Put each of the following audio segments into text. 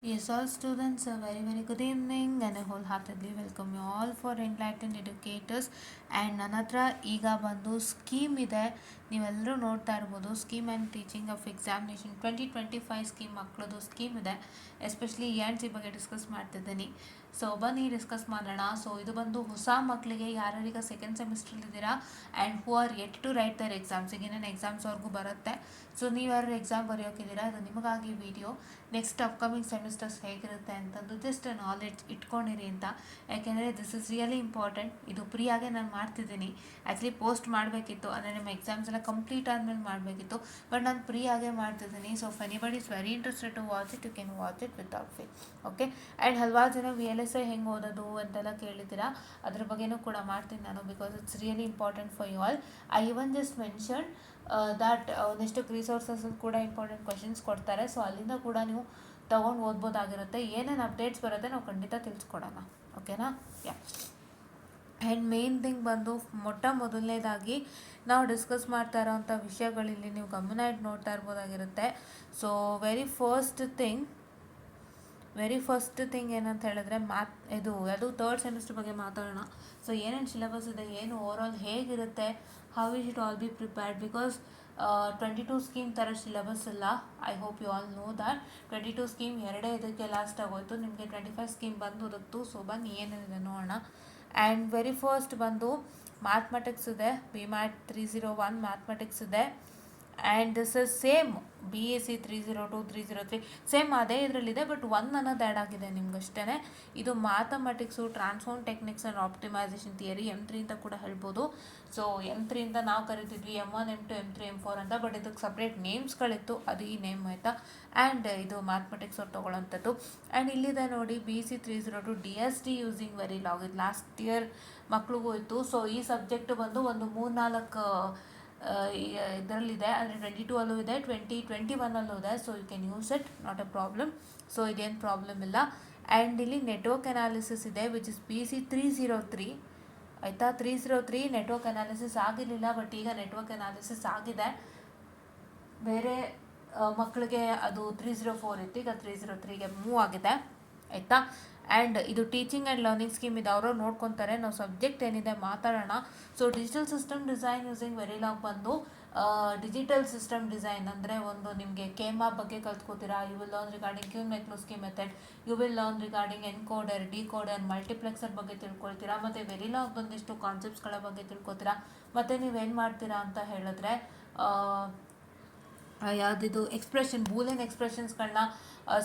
Yes, all students, a very good evening and I wholeheartedly welcome you all for Enlightened Educators. And ನನ್ನ ಹತ್ರ ಈಗ ಬಂದು scheme ಇದೆ, ನೀವೆಲ್ಲರೂ ನೋಡ್ತಾ ಇರ್ಬೋದು. Scheme and teaching of examination 2025 scheme ಮಕ್ಕಳದು ಸ್ಕೀಮ್ ಇದೆ. ಎಸ್ಪೆಷಲಿ ENT ಬಗ್ಗೆ ಡಿಸ್ಕಸ್ ಮಾಡ್ತಿದ್ದೀನಿ. ಸೊ ಬನ್ನಿ ಡಿಸ್ಕಸ್ ಮಾಡೋಣ. ಸೊ ಇದು ಬಂದು ಹೊಸ ಮಕ್ಕಳಿಗೆ ಯಾರ್ಯಾರೀಗ ಸೆಕೆಂಡ್ ಸೆಮಿಸ್ಟ್ರಲ್ಲಿದ್ದೀರಾ and who are yet to write their exams, ಈಗ ಏನೇನು ಎಕ್ಸಾಮ್ಸ್ವರೆಗೂ ಬರುತ್ತೆ. ಸೊ ನೀವು ಯಾರು ಎಕ್ಸಾಮ್ ಬರೆಯೋಕ್ಕಿದ್ದೀರಾ, ಅದು ನಿಮಗಾಗಿ ವಿಡಿಯೋ. ನೆಕ್ಸ್ಟ್ ಅಪ್ಕಮಿಂಗ್ ಸೆಮಿಸ್ಟರ್ಸ್ ಹೇಗಿರುತ್ತೆ ಅಂತಂದು ಜಸ್ಟ್ ನಾಲೆಡ್ಜ್ ಇಟ್ಕೊಂಡಿರಿ ಅಂತ. ಯಾಕೆಂದರೆ ದಿಸ್ ಇಸ್ ರಿಯಲಿ ಇಂಪಾರ್ಟೆಂಟ್. ಇದು ಫ್ರೀಯಾಗೆ ನಾನು ಮಾಡ್ತಿದ್ದೀನಿ. ಆ್ಯಕ್ಚುಲಿ ಪೋಸ್ಟ್ ಮಾಡಬೇಕಿತ್ತು, ಅಂದರೆ ನಿಮ್ಮ ಎಕ್ಸಾಮ್ಸ್ ಎಲ್ಲ ಕಂಪ್ಲೀಟ್ ಆದಮೇಲೆ ಮಾಡಬೇಕಿತ್ತು, ಬಟ್ ನಾನು ಫ್ರೀಯಾಗೆ ಮಾಡ್ತಿದ್ದೀನಿ. So if anybody is very interested to watch it, you can watch it without fee. Okay. And ಹಲವಾರು ಜನ VLSI ಹೆಂಗೆ ಓದೋದು ಅಂತೆಲ್ಲ ಕೇಳಿದ್ದೀರಾ, ಅದ್ರ ಬಗ್ಗೆನೂ ಕೂಡ ಮಾಡ್ತೀನಿ ನಾನು, because it's really important for you all. I even just mention that ಒಂದಿಷ್ಟು ರಿಸೋರ್ಸಸ್ ಕೂಡ ಇಂಪಾರ್ಟೆಂಟ್ ಕ್ವೆಶನ್ಸ್ ಕೊಡ್ತಾರೆ. ಸೊ ಅಲ್ಲಿಂದ ಕೂಡ ನೀವು ತೊಗೊಂಡು ಓದ್ಬೋದಾಗಿರುತ್ತೆ. ಏನೇನು ಅಪ್ಡೇಟ್ಸ್ ಬರುತ್ತೆ ನಾವು ಖಂಡಿತ ತಿಳಿಸ್ಕೊಡೋಣ, ಓಕೆನಾ? ಯಾ. ಆ್ಯಂಡ್ ಮೇನ್ ಥಿಂಗ್ ಬಂದು ಮೊದಲನೇದಾಗಿ ನಾವು ಡಿಸ್ಕಸ್ ಮಾಡ್ತಾ ಇರೋವಂಥ ವಿಷಯಗಳಿಲ್ಲಿ ನೀವು ಗಮನ ಇಟ್ಟು ನೋಡ್ತಾ ಇರ್ಬೋದಾಗಿರುತ್ತೆ. ಸೊ ವೆರಿ ಫಸ್ಟ್ ಥಿಂಗ್ ಏನಂತ ಹೇಳಿದ್ರೆ ಅದು ಥರ್ಡ್ ಸೆಮಿಸ್ಟರ್ ಬಗ್ಗೆ ಮಾತಾಡೋಣ. ಸೊ ಏನೇನು ಸಿಲೆಬಸ್ ಇದೆ, ಏನು ಓವರಾಲ್ ಹೇಗಿರುತ್ತೆ, how we should all be prepared, because 22 scheme ಥರ ಸಿಲೆಬಸ್ ಇಲ್ಲ. I hope you all know that 22 scheme ಎರಡೇ ಇದಕ್ಕೆ ಲಾಸ್ಟ್ ಆಗೋಯ್ತು. ನಿಮಗೆ 25 ಸ್ಕೀಮ್ ಬಂದಿರುತ್ತು. ಸೊ ಬನ್ನಿ ಏನೇನಿದೆ ನೋಡೋಣ. ಆ್ಯಂಡ್ ವೆರಿ ಫಸ್ಟ್ ಬಂದು ಮ್ಯಾಥಮೆಟಿಕ್ಸ್ ಇದೆ, BMAT 301 ಮ್ಯಾಥಮೆಟಿಕ್ಸ್ ಇದೆ. And this is same BSc 302 303 same ಅದೇ ಇದರಲ್ಲಿದೆ, ಬಟ್ 1 ಅನ್ನೋದು ಆ್ಯಡ್ ಆಗಿದೆ ನಿಮ್ಗಷ್ಟೇ. ಇದು mathematics, transform techniques and optimisation theory M3 ಅಂತ ಕೂಡ ಹೇಳ್ಬೋದು. ಸೊ M3 ಅಂತ ನಾವು ಕರಿತಿದ್ವಿ, M1 M2 M3 M4 ಅಂತ, ಬಟ್ ಇದಕ್ಕೆ ಸಪ್ರೇಟ್ ನೇಮ್ಸ್ಗಳಿತ್ತು, ಅದು ಈ ನೇಮ್ ಆಯಿತಾ. ಆ್ಯಂಡ್ ಇದು ಮ್ಯಾಥಮೆಟಿಕ್ಸ್ ಅವ್ರು ತೊಗೊಳ್ಳೋಂಥದ್ದು. ಆ್ಯಂಡ್ ಇಲ್ಲಿದೆ ನೋಡಿ BSc 302 DST using very log, ಇದು ಲಾಸ್ಟ್ ಇಯರ್ ಮಕ್ಳಿಗೂ ಇತ್ತು. ಸೊ ಈ ಸಬ್ಜೆಕ್ಟ್ ಬಂದು ಒಂದು 3-4 ಇದರಲ್ಲಿದೆ, ಅಂದರೆ 22 ಅಲ್ಲೂ ಇದೆ, 2021 ಇದೆ. So you can use it, not a problem. So ಇದೇನು ಪ್ರಾಬ್ಲಮ್ ಇಲ್ಲ. ಆ್ಯಂಡ್ ಇಲ್ಲಿ ನೆಟ್ವರ್ಕ್ ಅನಾಲಿಸಿಸ್ ಇದೆ, ವಿಚ್ ಇಸ್ BSc 303 ಆಯಿತಾ. 303 ನೆಟ್ವರ್ಕ್ ಅನಾಲಿಸಿಸ್ ಆಗಿರಲಿಲ್ಲ, ಬಟ್ ಈಗ ನೆಟ್ವರ್ಕ್ ಅನಾಲಿಸಿಸ್ ಆಗಿದೆ. ಬೇರೆ ಮಕ್ಕಳಿಗೆ ಅದು 304 ಇತ್ತು, ಈಗ 303ಗೆ ಮೂವ್ ಆಗಿದೆ ಆಯಿತಾ. ಆ್ಯಂಡ್ ಇದು ಟೀಚಿಂಗ್ ಆ್ಯಂಡ್ ಲರ್ನಿಂಗ್ ಸ್ಕೀಮ್ ಇದೆ, ಅವರು ನೋಡ್ಕೊತಾರೆ. ನಾವು ಸಬ್ಜೆಕ್ಟ್ ಏನಿದೆ ಮಾತಾಡೋಣ. So digital system design using Verilog ಬಂದು ಡಿಜಿಟಲ್ ಸಿಸ್ಟಮ್ ಡಿಸೈನ್ ಅಂದರೆ ಒಂದು ನಿಮಗೆ KMA ಬಗ್ಗೆ ಕಲ್ತ್ಕೋತೀರಾ. You will learn regarding Quine McCluskey method, you will learn regarding encoder, decoder, multiplexer ಬಗ್ಗೆ ತಿಳ್ಕೊಳ್ತೀರಾ. ಮತ್ತು ವೆರಿಲಾಗ್ ಒಂದಿಷ್ಟು ಕಾನ್ಸೆಪ್ಟ್ಸ್ಗಳ ಬಗ್ಗೆ ತಿಳ್ಕೊತೀರಾ. ಮತ್ತು ನೀವೇನು ಮಾಡ್ತೀರಾ ಅಂತ ಹೇಳಿದ್ರೆ ಯಾವುದಿದು ಎಕ್ಸ್ಪ್ರೆಷನ್, ಬೂಲಿಯನ್ ಎಕ್ಸ್ಪ್ರೆಷನ್ಸ್ಗಳನ್ನ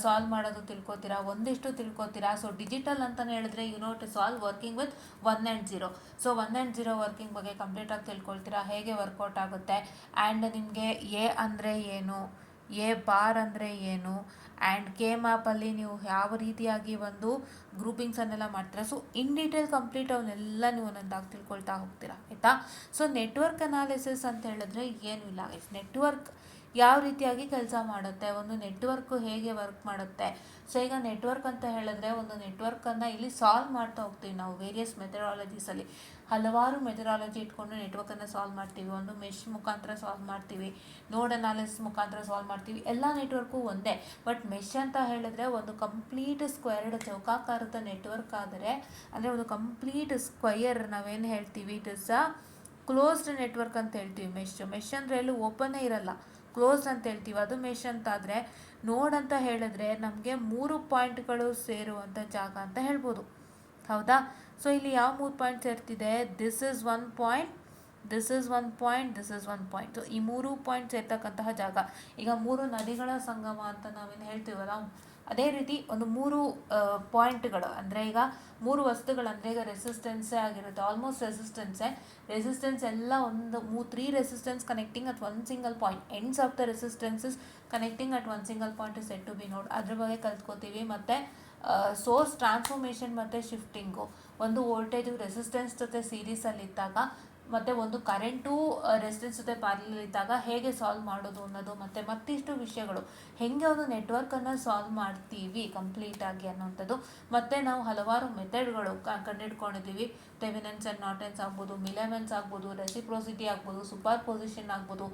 ಸಾಲ್ವ್ ಮಾಡೋದು ತಿಳ್ಕೊತೀರಾ, ಒಂದಿಷ್ಟು ತಿಳ್ಕೊತೀರಾ. ಸೊ ಡಿಜಿಟಲ್ ಅಂತಲೇ ಹೇಳಿದ್ರೆ you know to solve working with 1 and 0. So 1 and 0 working ಬಗ್ಗೆ ಕಂಪ್ಲೀಟಾಗಿ ತಿಳ್ಕೊಳ್ತೀರಾ, ಹೇಗೆ ವರ್ಕೌಟ್ ಆಗುತ್ತೆ. ಆ್ಯಂಡ್ ನಿಮಗೆ ಎ ಅಂದರೆ ಏನು, ಎ ಬಾರ್ ಅಂದರೆ ಏನು, ಆ್ಯಂಡ್ KMAPಲ್ಲಿ ನೀವು ಯಾವ ರೀತಿಯಾಗಿ ಒಂದು ಗ್ರೂಪಿಂಗ್ಸನ್ನೆಲ್ಲ ಮಾಡ್ತೀರಾ. ಸೊ ಇನ್ ಡೀಟೇಲ್ ಕಂಪ್ಲೀಟ್ ಅವನ್ನೆಲ್ಲ ನೀವು ಒಂದೊಂದಾಗಿ ತಿಳ್ಕೊಳ್ತಾ ಹೋಗ್ತೀರಾ ಆಯಿತಾ. ಸೊ ನೆಟ್ವರ್ಕ್ ಅನಾಲಿಸಿಸ್ ಅಂತ ಹೇಳಿದ್ರೆ ಏನೂ ಇಲ್ಲ, ನೆಟ್ವರ್ಕ್ ಯಾವ ರೀತಿಯಾಗಿ ಕೆಲಸ ಮಾಡುತ್ತೆ, ಒಂದು ನೆಟ್ವರ್ಕು ಹೇಗೆ ವರ್ಕ್ ಮಾಡುತ್ತೆ. ಸೊ ಈಗ ನೆಟ್ವರ್ಕ್ ಅಂತ ಹೇಳಿದ್ರೆ ಒಂದು ನೆಟ್ವರ್ಕನ್ನು ಇಲ್ಲಿ ಸಾಲ್ವ್ ಮಾಡ್ತಾ ಹೋಗ್ತೀವಿ ನಾವು ವೇರಿಯಸ್ ಮೆಥಡಾಲಜೀಸಲ್ಲಿ. ಹಲವಾರು ಮೆಥಡಾಲಜಿ ಇಟ್ಕೊಂಡು ನೆಟ್ವರ್ಕನ್ನು ಸಾಲ್ವ್ ಮಾಡ್ತೀವಿ. ಒಂದು ಮೆಶ್ ಮುಖಾಂತರ ಸಾಲ್ವ್ ಮಾಡ್ತೀವಿ, ನೋಡ್ ಅನಾಲಿಸಿಸ್ ಮುಖಾಂತರ ಸಾಲ್ವ್ ಮಾಡ್ತೀವಿ. ಎಲ್ಲ ನೆಟ್ವರ್ಕು ಒಂದೇ, ಬಟ್ ಮೆಶ್ ಅಂತ ಹೇಳಿದ್ರೆ ಒಂದು ಕಂಪ್ಲೀಟ್ ಸ್ಕ್ವೇರ್ಡ್ ಚೌಕಾಕಾರದ ನೆಟ್ವರ್ಕ್ ಆದರೆ, ಅಂದರೆ ಒಂದು ಕಂಪ್ಲೀಟ್ ಸ್ಕ್ವಯರ್ ನಾವೇನು ಹೇಳ್ತೀವಿ, it is a closed network ಅಂತ ಹೇಳ್ತೀವಿ. ಮೆಶ್ ಅಂದರೆ ಎಲ್ಲೂ ಓಪನ್ನೇ ಇರಲ್ಲ, ಕ್ಲೋಸ್ ಅಂತ ಹೇಳ್ತೀವಿ, ಅದು ಮೆಶ್ ಅಂತಾದರೆ. ನೋಡ್ ಅಂತ ಹೇಳಿದ್ರೆ ನಮಗೆ 3 ಪಾಯಿಂಟ್ಗಳು ಸೇರುವಂಥ ಜಾಗ ಅಂತ ಹೇಳ್ಬೋದು, ಹೌದಾ. ಸೊ ಇಲ್ಲಿ ಯಾವ 3 ಪಾಯಿಂಟ್ ಸೇರ್ತಿದೆ, this is 1 point, this is 1 point, this is 1 point. So ಈ 3 ಪಾಯಿಂಟ್ ಸೇರ್ತಕ್ಕಂತಹ ಜಾಗ. ಈಗ 3 ನದಿಗಳ ಸಂಗಮ ಅಂತ ನಾವೇನು ಹೇಳ್ತೀವಲ್ಲ, ಅದೇ ರೀತಿ ಒಂದು 3 ಪಾಯಿಂಟ್ಗಳು, ಅಂದರೆ ಈಗ 3 ವಸ್ತುಗಳು, ಅಂದರೆ ಈಗ ರೆಸಿಸ್ಟೆನ್ಸೇ ಆಗಿರುತ್ತೆ, ಆಲ್ಮೋಸ್ಟ್ ರೆಸಿಸ್ಟೆನ್ಸ್ ಎಲ್ಲ ಒಂದು 3 resistance connecting at 1 single point, ends of the resistances connecting at 1 single point is said to be node, ಅದ್ರ ಬಗ್ಗೆ ಕಲ್ತ್ಕೋತೀವಿ. ಮತ್ತು ಸೋರ್ಸ್ ಟ್ರಾನ್ಸ್ಫಾರ್ಮೇಷನ್ ಮತ್ತು ಶಿಫ್ಟಿಂಗು, ಒಂದು ವೋಲ್ಟೇಜು ರೆಸಿಸ್ಟೆನ್ಸ್ ಜೊತೆ ಸೀರೀಸಲ್ಲಿದ್ದಾಗ ಮತ್ತು ಒಂದು ಕರೆಂಟು ರೆಸಿಡೆನ್ಸ್ ಜೊತೆ ಪ್ಯಾರಲಲ್ ಇದ್ದಾಗ ಹೇಗೆ ಸಾಲ್ವ್ ಮಾಡೋದು ಅನ್ನೋದು, ಮತ್ತು ಮತ್ತಿಷ್ಟು ವಿಷಯಗಳು, ಹೇಗೆ ಒಂದು ನೆಟ್ವರ್ಕನ್ನು ಸಾಲ್ವ್ ಮಾಡ್ತೀವಿ ಕಂಪ್ಲೀಟಾಗಿ ಅನ್ನೋಂಥದ್ದು. ಮತ್ತು ನಾವು ಹಲವಾರು ಮೆಥಡ್ಗಳು ಕಂಡುಹಿಡ್ಕೊಂಡಿದ್ದೀವಿ. ಥೆವೆನಿನ್ಸ್ ಆ್ಯಂಡ್ ನಾರ್ಟನ್ಸ್ ಆಗ್ಬೋದು, ಮಿಲೆಮೆನ್ಸ್ ಆಗ್ಬೋದು, ರೆಸಿಪ್ರೋಸಿಟಿ ಆಗ್ಬೋದು, ಸೂಪರ್ ಪೊಸಿಷನ್ ಆಗ್ಬೋದು,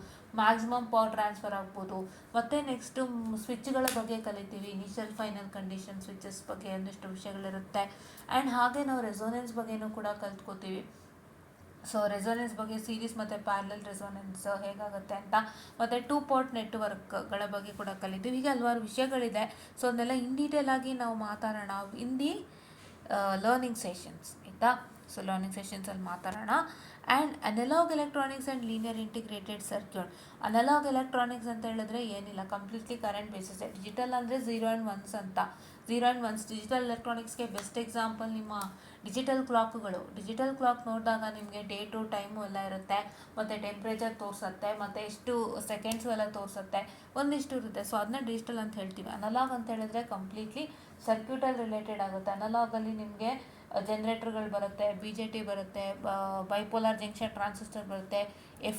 ಮ್ಯಾಕ್ಸಿಮಮ್ ಪವರ್ ಟ್ರಾನ್ಸ್ಫರ್ ಆಗ್ಬೋದು. ಮತ್ತು ನೆಕ್ಸ್ಟು ಸ್ವಿಚ್ಗಳ ಬಗ್ಗೆ ಕಲಿತೀವಿ. ಇನಿಷಿಯಲ್ ಫೈನಲ್ ಕಂಡೀಷನ್ ಸ್ವಿಚಸ್ ಬಗ್ಗೆ ಒಂದಿಷ್ಟು ವಿಷಯಗಳಿರುತ್ತೆ. ಆ್ಯಂಡ್ ಹಾಗೆ ನಾವು ರೆಸೋನೆನ್ಸ್ ಬಗ್ಗೆನೂ ಕೂಡ ಕಲ್ತ್ಕೋತೀವಿ. ಸೊ ರೆಸೋನೆನ್ಸ್ ಬಗ್ಗೆ ಸೀರೀಸ್ ಮತ್ತು ಪ್ಯಾರಲಲ್ ರೆಸೋನೆನ್ಸ್ ಹೇಗಾಗುತ್ತೆ ಅಂತ, ಮತ್ತು 2 ಪೋರ್ಟ್ ನೆಟ್ವರ್ಕ್ಗಳ ಬಗ್ಗೆ ಕೂಡ ಕಲಿತೀವಿ. ಹೀಗೆ ಹಲವಾರು ವಿಷಯಗಳಿದೆ. ಸೊ ಅದನ್ನೆಲ್ಲ ಇನ್ ಡೀಟೇಲ್ ಆಗಿ ನಾವು ಮಾತಾಡೋಣ ಇನ್ ದಿ ಲರ್ನಿಂಗ್ ಸೆಷನ್ಸ್, ಆಯಿತಾ. ಸೊ ಲರ್ನಿಂಗ್ ಸೆಷನ್ಸಲ್ಲಿ ಮಾತಾಡೋಣ. And analogue electronics and linear integrated circuit. Analogue electronics ಅಂತ ಹೇಳಿದ್ರೆ ಏನಿಲ್ಲ, ಕಂಪ್ಲೀಟ್ಲಿ ಕರೆಂಟ್ ಬೇಸಿಸ್. ಡಿಜಿಟಲ್ ಅಂದರೆ 0 ಆ್ಯಂಡ್ 1s ಅಂತ. 0 ಆ್ಯಂಡ್ 1s ಡಿಜಿಟಲ್ ಎಲೆಕ್ಟ್ರಾನಿಕ್ಸ್ಗೆ ಬೆಸ್ಟ್ ಎಕ್ಸಾಂಪಲ್ ನಿಮ್ಮ ಡಿಜಿಟಲ್ ಕ್ಲಾಕ್ಗಳು. ಡಿಜಿಟಲ್ ಕ್ಲಾಕ್ ನೋಡಿದಾಗ ನಿಮಗೆ ಡೇಟು ಟೈಮು ಎಲ್ಲ ಇರುತ್ತೆ, ಮತ್ತು ಟೆಂಪ್ರೇಚರ್ ತೋರಿಸುತ್ತೆ, ಮತ್ತು ಎಷ್ಟು ಸೆಕೆಂಡ್ಸು ಎಲ್ಲ ತೋರಿಸುತ್ತೆ, ಒಂದಿಷ್ಟು ಇರುತ್ತೆ. ಸೊ ಅದನ್ನ ಡಿಜಿಟಲ್ ಅಂತ ಹೇಳ್ತೀವಿ. ಅನಲಾಗ್ ಅಂತ ಹೇಳಿದ್ರೆ ಕಂಪ್ಲೀಟ್ಲಿ ಸರ್ಕ್ಯೂಟಲ್ ರಿಲೇಟೆಡ್ ಆಗುತ್ತೆ. ಅನಲಾಗಲ್ಲಿ ನಿಮಗೆ ಜನ್ರೇಟರ್ಗಳು ಬರುತ್ತೆ, BJT ಬರುತ್ತೆ, ಬೈಪೋಲಾರ್ ಜಂಕ್ಷನ್ ಟ್ರಾನ್ಸಿಸ್ಟರ್ ಬರುತ್ತೆ,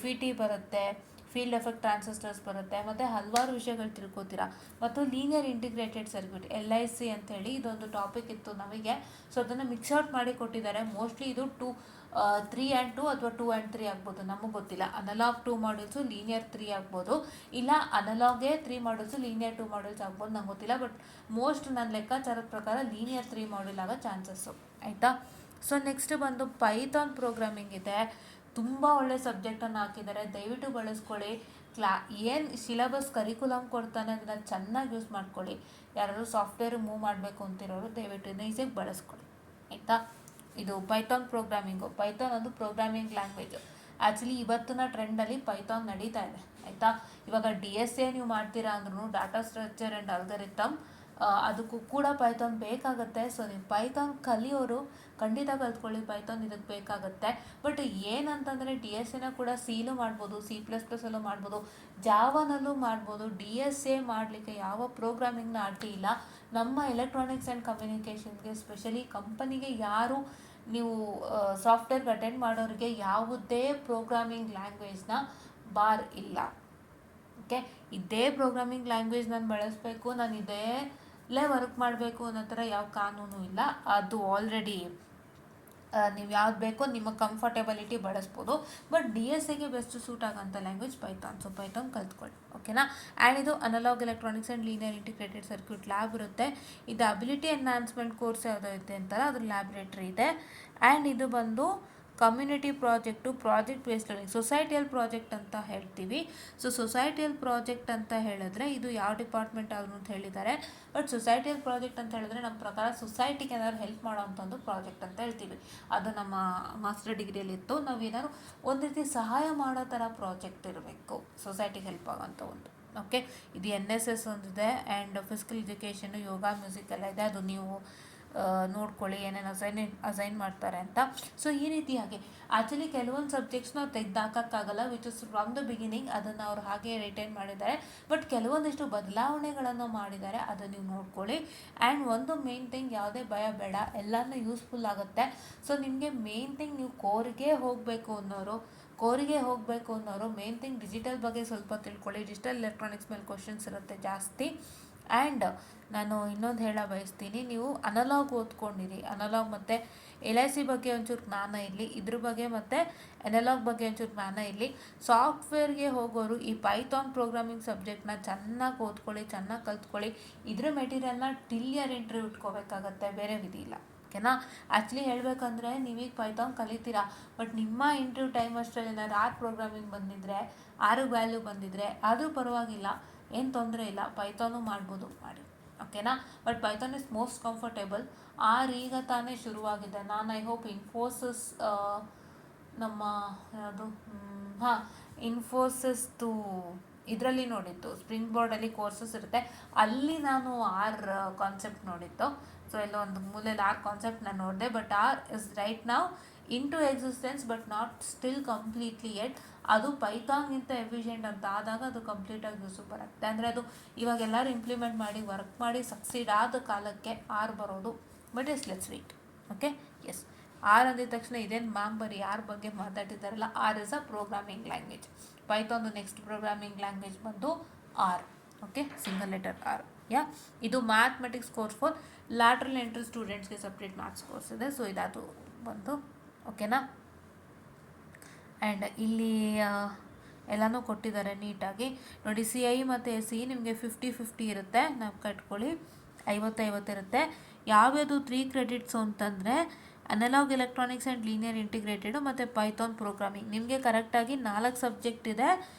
FET ಬರುತ್ತೆ, ಫೀಲ್ಡ್ ಎಫೆಕ್ಟ್ ಟ್ರಾನ್ಸಿಸ್ಟರ್ಸ್ ಬರುತ್ತೆ, ಮತ್ತು ಹಲವಾರು ವಿಷಯಗಳು ತಿಳ್ಕೊತೀರಾ. ಮತ್ತು ಲೀನಿಯರ್ ಇಂಟಿಗ್ರೇಟೆಡ್ ಸರ್ಕ್ಯೂಟ್, LIC ಅಂತೇಳಿ ಇದೊಂದು ಟಾಪಿಕ್ ಇತ್ತು ನಮಗೆ. ಸೊ ಅದನ್ನು ಮಿಕ್ಸ್ ಔಟ್ ಮಾಡಿ ಕೊಟ್ಟಿದ್ದಾರೆ. ಮೋಸ್ಟ್ಲಿ ಇದು 3 ಆ್ಯಂಡ್ 2 ಅಥವಾ 2 ಆ್ಯಂಡ್ 3 ಆಗ್ಬೋದು, ನಮಗೆ ಗೊತ್ತಿಲ್ಲ. ಅನಲಾಗ್ 2 ಮಾಡ್ಯೂಲ್ಸು, ಲೀನಿಯರ್ 3 ಆಗ್ಬೋದು, ಇಲ್ಲ ಅನಲಾಗೇ 3 ಮಾಡ್ಯೂಲ್ಸು, ಲೀನಿಯರ್ 2 ಮಾಡ್ಯೂಲ್ಸ್ ಆಗ್ಬೋದು, ನಂಗೆ ಗೊತ್ತಿಲ್ಲ. ಬಟ್ ಮೋಸ್ಟ್ ನನ್ನ ಲೆಕ್ಕಾಚಾರದ ಪ್ರಕಾರ ಲೀನಿಯರ್ 3 ಮಾಡ್ಯೂಲ್ ಆಗೋ ಚಾನ್ಸಸ್ಸು, ಆಯಿತಾ. ಸೊ ನೆಕ್ಸ್ಟ್ ಬಂದು ಪೈಥಾನ್ ಪ್ರೋಗ್ರಾಮಿಂಗ್ ಇದೆ. ತುಂಬ ಒಳ್ಳೆ ಸಬ್ಜೆಕ್ಟನ್ನು ಹಾಕಿದ್ದಾರೆ, ದಯವಿಟ್ಟು ಬಳಸ್ಕೊಳ್ಳಿ. ಏನು ಸಿಲೆಬಸ್ ಕರಿಕ್ಯುಲಮ್ ಕೊಡ್ತಾನೆ ಅದನ್ನು ಚೆನ್ನಾಗಿ ಯೂಸ್ ಮಾಡ್ಕೊಳ್ಳಿ. ಯಾರಾದರೂ ಸಾಫ್ಟ್ವೇರ್ ಮೂವ್ ಮಾಡಬೇಕು ಅಂತಿರೋರು ದಯವಿಟ್ಟು ಇದನ್ನ ಈಸಿಯಾಗಿ ಬಳಸ್ಕೊಳ್ಳಿ, ಆಯಿತಾ. ಇದು ಪೈಥಾನ್ ಪ್ರೋಗ್ರಾಮಿಂಗು. ಪೈಥಾನ್ ಒಂದು ಪ್ರೋಗ್ರಾಮಿಂಗ್ ಲ್ಯಾಂಗ್ವೇಜು. ಆ್ಯಕ್ಚುಲಿ ಇವತ್ತಿನ ಟ್ರೆಂಡಲ್ಲಿ ಪೈಥಾನ್ ನಡೀತಾ ಇದೆ, ಆಯಿತಾ. ಇವಾಗ DSA ನೀವು ಮಾಡ್ತೀರಾ ಅಂದ್ರೂ, ಡಾಟಾ ಸ್ಟ್ರಕ್ಚರ್ ಆ್ಯಂಡ್ ಅಲ್ಗಾರಿಥಮ್, ಅದಕ್ಕೂ ಕೂಡ ಪೈಥಾನ್ ಬೇಕಾಗುತ್ತೆ. ಸೊ ನೀವು ಪೈಥಾನ್ ಕಲಿಯೋರು ಖಂಡಿತ ಕಲ್ತ್ಕೊಳ್ಳಿ, ಪೈಥಾನ್ ಇದಕ್ಕೆ ಬೇಕಾಗುತ್ತೆ. ಬಟ್ ಏನಂತಂದರೆ DSAನ ಕೂಡ Cಲೂ ಮಾಡ್ಬೋದು, C++ಅಲ್ಲೂ ಮಾಡ್ಬೋದು, ಜಾವಾನಲ್ಲೂ ಮಾಡ್ಬೋದು. DSA ಮಾಡಲಿಕ್ಕೆ ಯಾವ ಪ್ರೋಗ್ರಾಮಿಂಗ್ನ ಅಡ್ಡಿ ಇಲ್ಲ. ನಮ್ಮ ಎಲೆಕ್ಟ್ರಾನಿಕ್ಸ್ ಆ್ಯಂಡ್ ಕಮ್ಯುನಿಕೇಷನ್ಗೆ, ಸ್ಪೆಷಲಿ ಕಂಪನಿಗೆ, ಯಾರು ನೀವು ಸಾಫ್ಟ್ವೇರ್ಗೆ ಅಟೆಂಡ್ ಮಾಡೋರಿಗೆ ಯಾವುದೇ ಪ್ರೋಗ್ರಾಮಿಂಗ್ ಲ್ಯಾಂಗ್ವೇಜ್ನ ಬಾರ್ ಇಲ್ಲ. ಓಕೆ, ಇದೇ ಪ್ರೋಗ್ರಾಮಿಂಗ್ ಲ್ಯಾಂಗ್ವೇಜ್ ನಾನು ಬಳಸಬೇಕು, ನಾನು ಇದೇ ವರ್ಕ್ ಮಾಡಬೇಕು ಅನ್ನೋ ಥರ ಯಾವ ಕಾನೂನು ಇಲ್ಲ. ಅದು ಆಲ್ರೆಡಿ ನೀವು ಯಾವ್ದು ಬೇಕೋ ನಿಮ್ಮ ಕಂಫರ್ಟೆಬಿಲಿಟಿ ಬಳಸ್ಬೋದು. ಬಟ್ DSAಗೆ ಬೆಸ್ಟ್ ಸೂಟ್ ಆಗೋಂಥ ಲ್ಯಾಂಗ್ವೇಜ್ ಪೈಥಾನ್. ಸೊ ಪೈಥಾನ್ ಕಲ್ತ್ಕೊಳ್ಳಿ, ಓಕೆನಾ. ಆ್ಯಂಡ್ ಇದು analog electronics and linear integrated circuit lab ಇರುತ್ತೆ. ಇದು ಅಬಿಲಿಟಿ ಎನ್ಹಾನ್ಸ್ಮೆಂಟ್ ಕೋರ್ಸ್ ಯಾವುದೋ ಐತೆ ಅಂತಾರೆ, ಅದ್ರ ಲ್ಯಾಬ್ರೇಟ್ರಿ ಇದೆ. ಆ್ಯಂಡ್ ಇದು ಬಂದು community project, project based learning, ಸೊಸೈಟಿಯಲ್ ಪ್ರಾಜೆಕ್ಟ್ ಅಂತ ಹೇಳ್ತೀವಿ. ಸೊ ಸೊಸೈಟಿಯಲ್ ಪ್ರಾಜೆಕ್ಟ್ ಅಂತ ಹೇಳಿದ್ರೆ ಇದು ಯಾವ ಡಿಪಾರ್ಟ್ಮೆಂಟ್ ಆದ್ರು ಅಂತ ಹೇಳಿದ್ದಾರೆ. ಬಟ್ ಸೊಸೈಟಿಯಲ್ ಪ್ರಾಜೆಕ್ಟ್ ಅಂತ ಹೇಳಿದ್ರೆ ನಮ್ಮ ಪ್ರಕಾರ ಸೊಸೈಟಿಗೆ ಏನಾದ್ರು ಹೆಲ್ಪ್ ಮಾಡೋವಂಥ ಒಂದು ಪ್ರಾಜೆಕ್ಟ್ ಅಂತ ಹೇಳ್ತೀವಿ. ಅದು ನಮ್ಮ ಮಾಸ್ಟರ್ ಡಿಗ್ರಿಯಲ್ಲಿ ಇತ್ತು. ನಾವೇನಾದ್ರು ಒಂದು ರೀತಿ ಸಹಾಯ ಮಾಡೋ ಥರ ಪ್ರಾಜೆಕ್ಟ್ ಇರಬೇಕು, ಸೊಸೈಟಿಗೆ ಹೆಲ್ಪ್ ಆಗೋಂಥ ಒಂದು. ಓಕೆ, ಇದು NSS ಒಂದಿದೆ. And physical education, yoga, music ಎಲ್ಲ ಇದೆ. ಅದು ನೀವು ನೋಡ್ಕೊಳ್ಳಿ ಏನೇನು ಅಸೈನ್ ಮಾಡ್ತಾರೆ ಅಂತ. ಸೊ ಈ ರೀತಿಯಾಗಿ ಆ್ಯಕ್ಚುಲಿ ಕೆಲವೊಂದು ಸಬ್ಜೆಕ್ಟ್ಸ್ನ ಅವ್ರು ತೆಗೆದಾಕೋಕ್ಕಾಗಲ್ಲ, which is from the beginning ಅದನ್ನು ಅವ್ರು ಹಾಗೆ ರಿಟೈನ್ ಮಾಡಿದ್ದಾರೆ. ಬಟ್ ಕೆಲವೊಂದಿಷ್ಟು ಬದಲಾವಣೆಗಳನ್ನು ಮಾಡಿದ್ದಾರೆ, ಅದನ್ನು ನೀವು ನೋಡ್ಕೊಳ್ಳಿ. ಆ್ಯಂಡ್ ಒಂದು ಮೇನ್ ಥಿಂಗ್, ಯಾವುದೇ ಭಯ ಬೇಡ, ಎಲ್ಲನೂ ಯೂಸ್ಫುಲ್ ಆಗುತ್ತೆ. ಸೊ ನಿಮಗೆ ಮೇನ್ ಥಿಂಗ್, ನೀವು ಕೋರಿಗೆ ಹೋಗಬೇಕು ಅನ್ನೋರು ಮೇನ್ ಥಿಂಗ್ ಡಿಜಿಟಲ್ ಬಗ್ಗೆ ಸ್ವಲ್ಪ ತಿಳ್ಕೊಳ್ಳಿ. ಡಿಜಿಟಲ್ ಎಲೆಕ್ಟ್ರಾನಿಕ್ಸ್ ಮೇಲೆ ಕ್ವಶನ್ಸ್ ಇರುತ್ತೆ ಜಾಸ್ತಿ. ಆ್ಯಂಡ್ ನಾನು ಇನ್ನೊಂದು ಹೇಳ ಬಯಸ್ತೀನಿ, ನೀವು ಅನಲಾಗ್ ಓದ್ಕೊಂಡಿರಿ. ಅನಲಾಗ್ ಮತ್ತು LIC ಬಗ್ಗೆ ಒಂಚೂರು ಜ್ಞಾನ ಇರಲಿ, ಇದ್ರ ಬಗ್ಗೆ ಮತ್ತು ಅನಲಾಗ್ ಬಗ್ಗೆ ಒಂಚೂರು ಜ್ಞಾನ ಇರಲಿ. ಸಾಫ್ಟ್ವೇರ್ಗೆ ಹೋಗೋರು ಈ ಪೈಥಾನ್ ಪ್ರೋಗ್ರಾಮಿಂಗ್ ಸಬ್ಜೆಕ್ಟ್ನ ಚೆನ್ನಾಗಿ ಓದ್ಕೊಳ್ಳಿ, ಚೆನ್ನಾಗಿ ಕಲ್ತ್ಕೊಳ್ಳಿ. ಇದ್ರ ಮೆಟೀರಿಯಲ್ನ ಟಿಲ್ ಯರ್ ಇಂಟರ್ವ್ಯೂ ಇಟ್ಕೋಬೇಕಾಗತ್ತೆ, ಬೇರೆ ವಿಧಿ ಇಲ್ಲ, ಓಕೆನಾ. ಆ್ಯಕ್ಚುಲಿ ಹೇಳಬೇಕಂದ್ರೆ ನೀವೀಗ ಪೈಥಾನ್ ಕಲಿತೀರಾ, ಬಟ್ ನಿಮ್ಮ ಇಂಟರ್ವ್ಯೂ ಟೈಮ್ ಅಷ್ಟರಲ್ಲಿ ಏನಾದ್ರು 6 ಪ್ರೋಗ್ರಾಮಿಂಗ್ ಬಂದಿದ್ದರೆ, 6 ವ್ಯಾಲ್ಯೂ ಬಂದಿದ್ದರೆ ಆದರೂ ಪರವಾಗಿಲ್ಲ, ಏನು ತೊಂದರೆ ಇಲ್ಲ, ಪೈಥಾನು ಮಾಡ್ಬೋದು, ಮಾಡಿ, ಓಕೆನಾ. But Python is most comfortable. ಈಗ ತಾನೇ ಶುರುವಾಗಿದೆ. ನಾನು ಐ ಹೋಪ್ ಇನ್ಫೋಸಿಸ್, ನಮ್ಮ ಯಾವುದು ಇನ್ಫೋಸಿಸ್ದು ಇದರಲ್ಲಿ ನೋಡಿತ್ತು, ಸ್ಪ್ರಿಂಗ್ ಬೋರ್ಡಲ್ಲಿ ಕೋರ್ಸಸ್ ಇರುತ್ತೆ, ಅಲ್ಲಿ ನಾನು 6 ಕಾನ್ಸೆಪ್ಟ್ ನೋಡಿತ್ತು. ಸೊ ಎಲ್ಲ ಒಂದು ಮೂಲೆಯಲ್ಲಿ 6 ಕಾನ್ಸೆಪ್ಟ್ ನಾನು ನೋಡಿದೆ. ಬಟ್ ಇಸ್ ರೈಟ್ ನಾವು into existence, but not still completely yet. ಅದು ಪೈಥಾನ್ಗಿಂತ ಎಫಿಷಿಯೆಂಟ್ ಅಂತ ಆದಾಗ ಅದು ಕಂಪ್ಲೀಟಾಗಿ ಯೂಸು ಬರುತ್ತೆ. ಅಂದರೆ ಅದು ಇವಾಗ ಎಲ್ಲರೂ ಇಂಪ್ಲಿಮೆಂಟ್ ಮಾಡಿ ವರ್ಕ್ ಮಾಡಿ ಸಕ್ಸೀಡ್ ಆದ ಕಾಲಕ್ಕೆ 6 ಬರೋದು. But let's wait, okay. Yes, R ಅಂದಿದ ತಕ್ಷಣ ಇದೇನು ಮ್ಯಾಮ್ ಬರೀ ಯಾರ ಬಗ್ಗೆ ಮಾತಾಡ್ತಿದ್ದಾರಲ್ಲ, R is a programming language. ಪೈಥಾನ್ದು ನೆಕ್ಸ್ಟ್ ಪ್ರೋಗ್ರಾಮಿಂಗ್ ಲ್ಯಾಂಗ್ವೇಜ್ ಬಂದು R. Okay, single letter R. ಇದು mathematics course for lateral entry ಸ್ಟೂಡೆಂಟ್ಸ್ಗೆ ಸಪ್ರೇಟ್ ಮ್ಯಾಥ್ಸ್ ಕೋರ್ಸ್ ಇದೆ. ಸೊ ಇದದು ಬಂದು ಓಕೆನಾ. ಆ್ಯಂಡ್ ಇಲ್ಲಿ ಎಲ್ಲನೂ ಕೊಟ್ಟಿದ್ದಾರೆ ನೀಟಾಗಿ ನೋಡಿ. CI ಮತ್ತು SE ನಿಮಗೆ 50-50 ಇರುತ್ತೆ, ನಾವು ಕಟ್ಕೊಳ್ಳಿ. 50-50 ಇರುತ್ತೆ. ಯಾವ್ಯಾವುದು 3 ಕ್ರೆಡಿಟ್ಸು ಅಂತಂದರೆ ಅನಲಾಗ್ ಎಲೆಕ್ಟ್ರಾನಿಕ್ಸ್ ಆ್ಯಂಡ್ ಲೀನಿಯರ್ ಇಂಟಿಗ್ರೇಟೆಡು ಮತ್ತು ಪೈಥಾನ್ ಪ್ರೋಗ್ರಾಮಿಂಗ್. ನಿಮಗೆ ಕರೆಕ್ಟಾಗಿ 4 ಸಬ್ಜೆಕ್ಟ್ ಇದೆ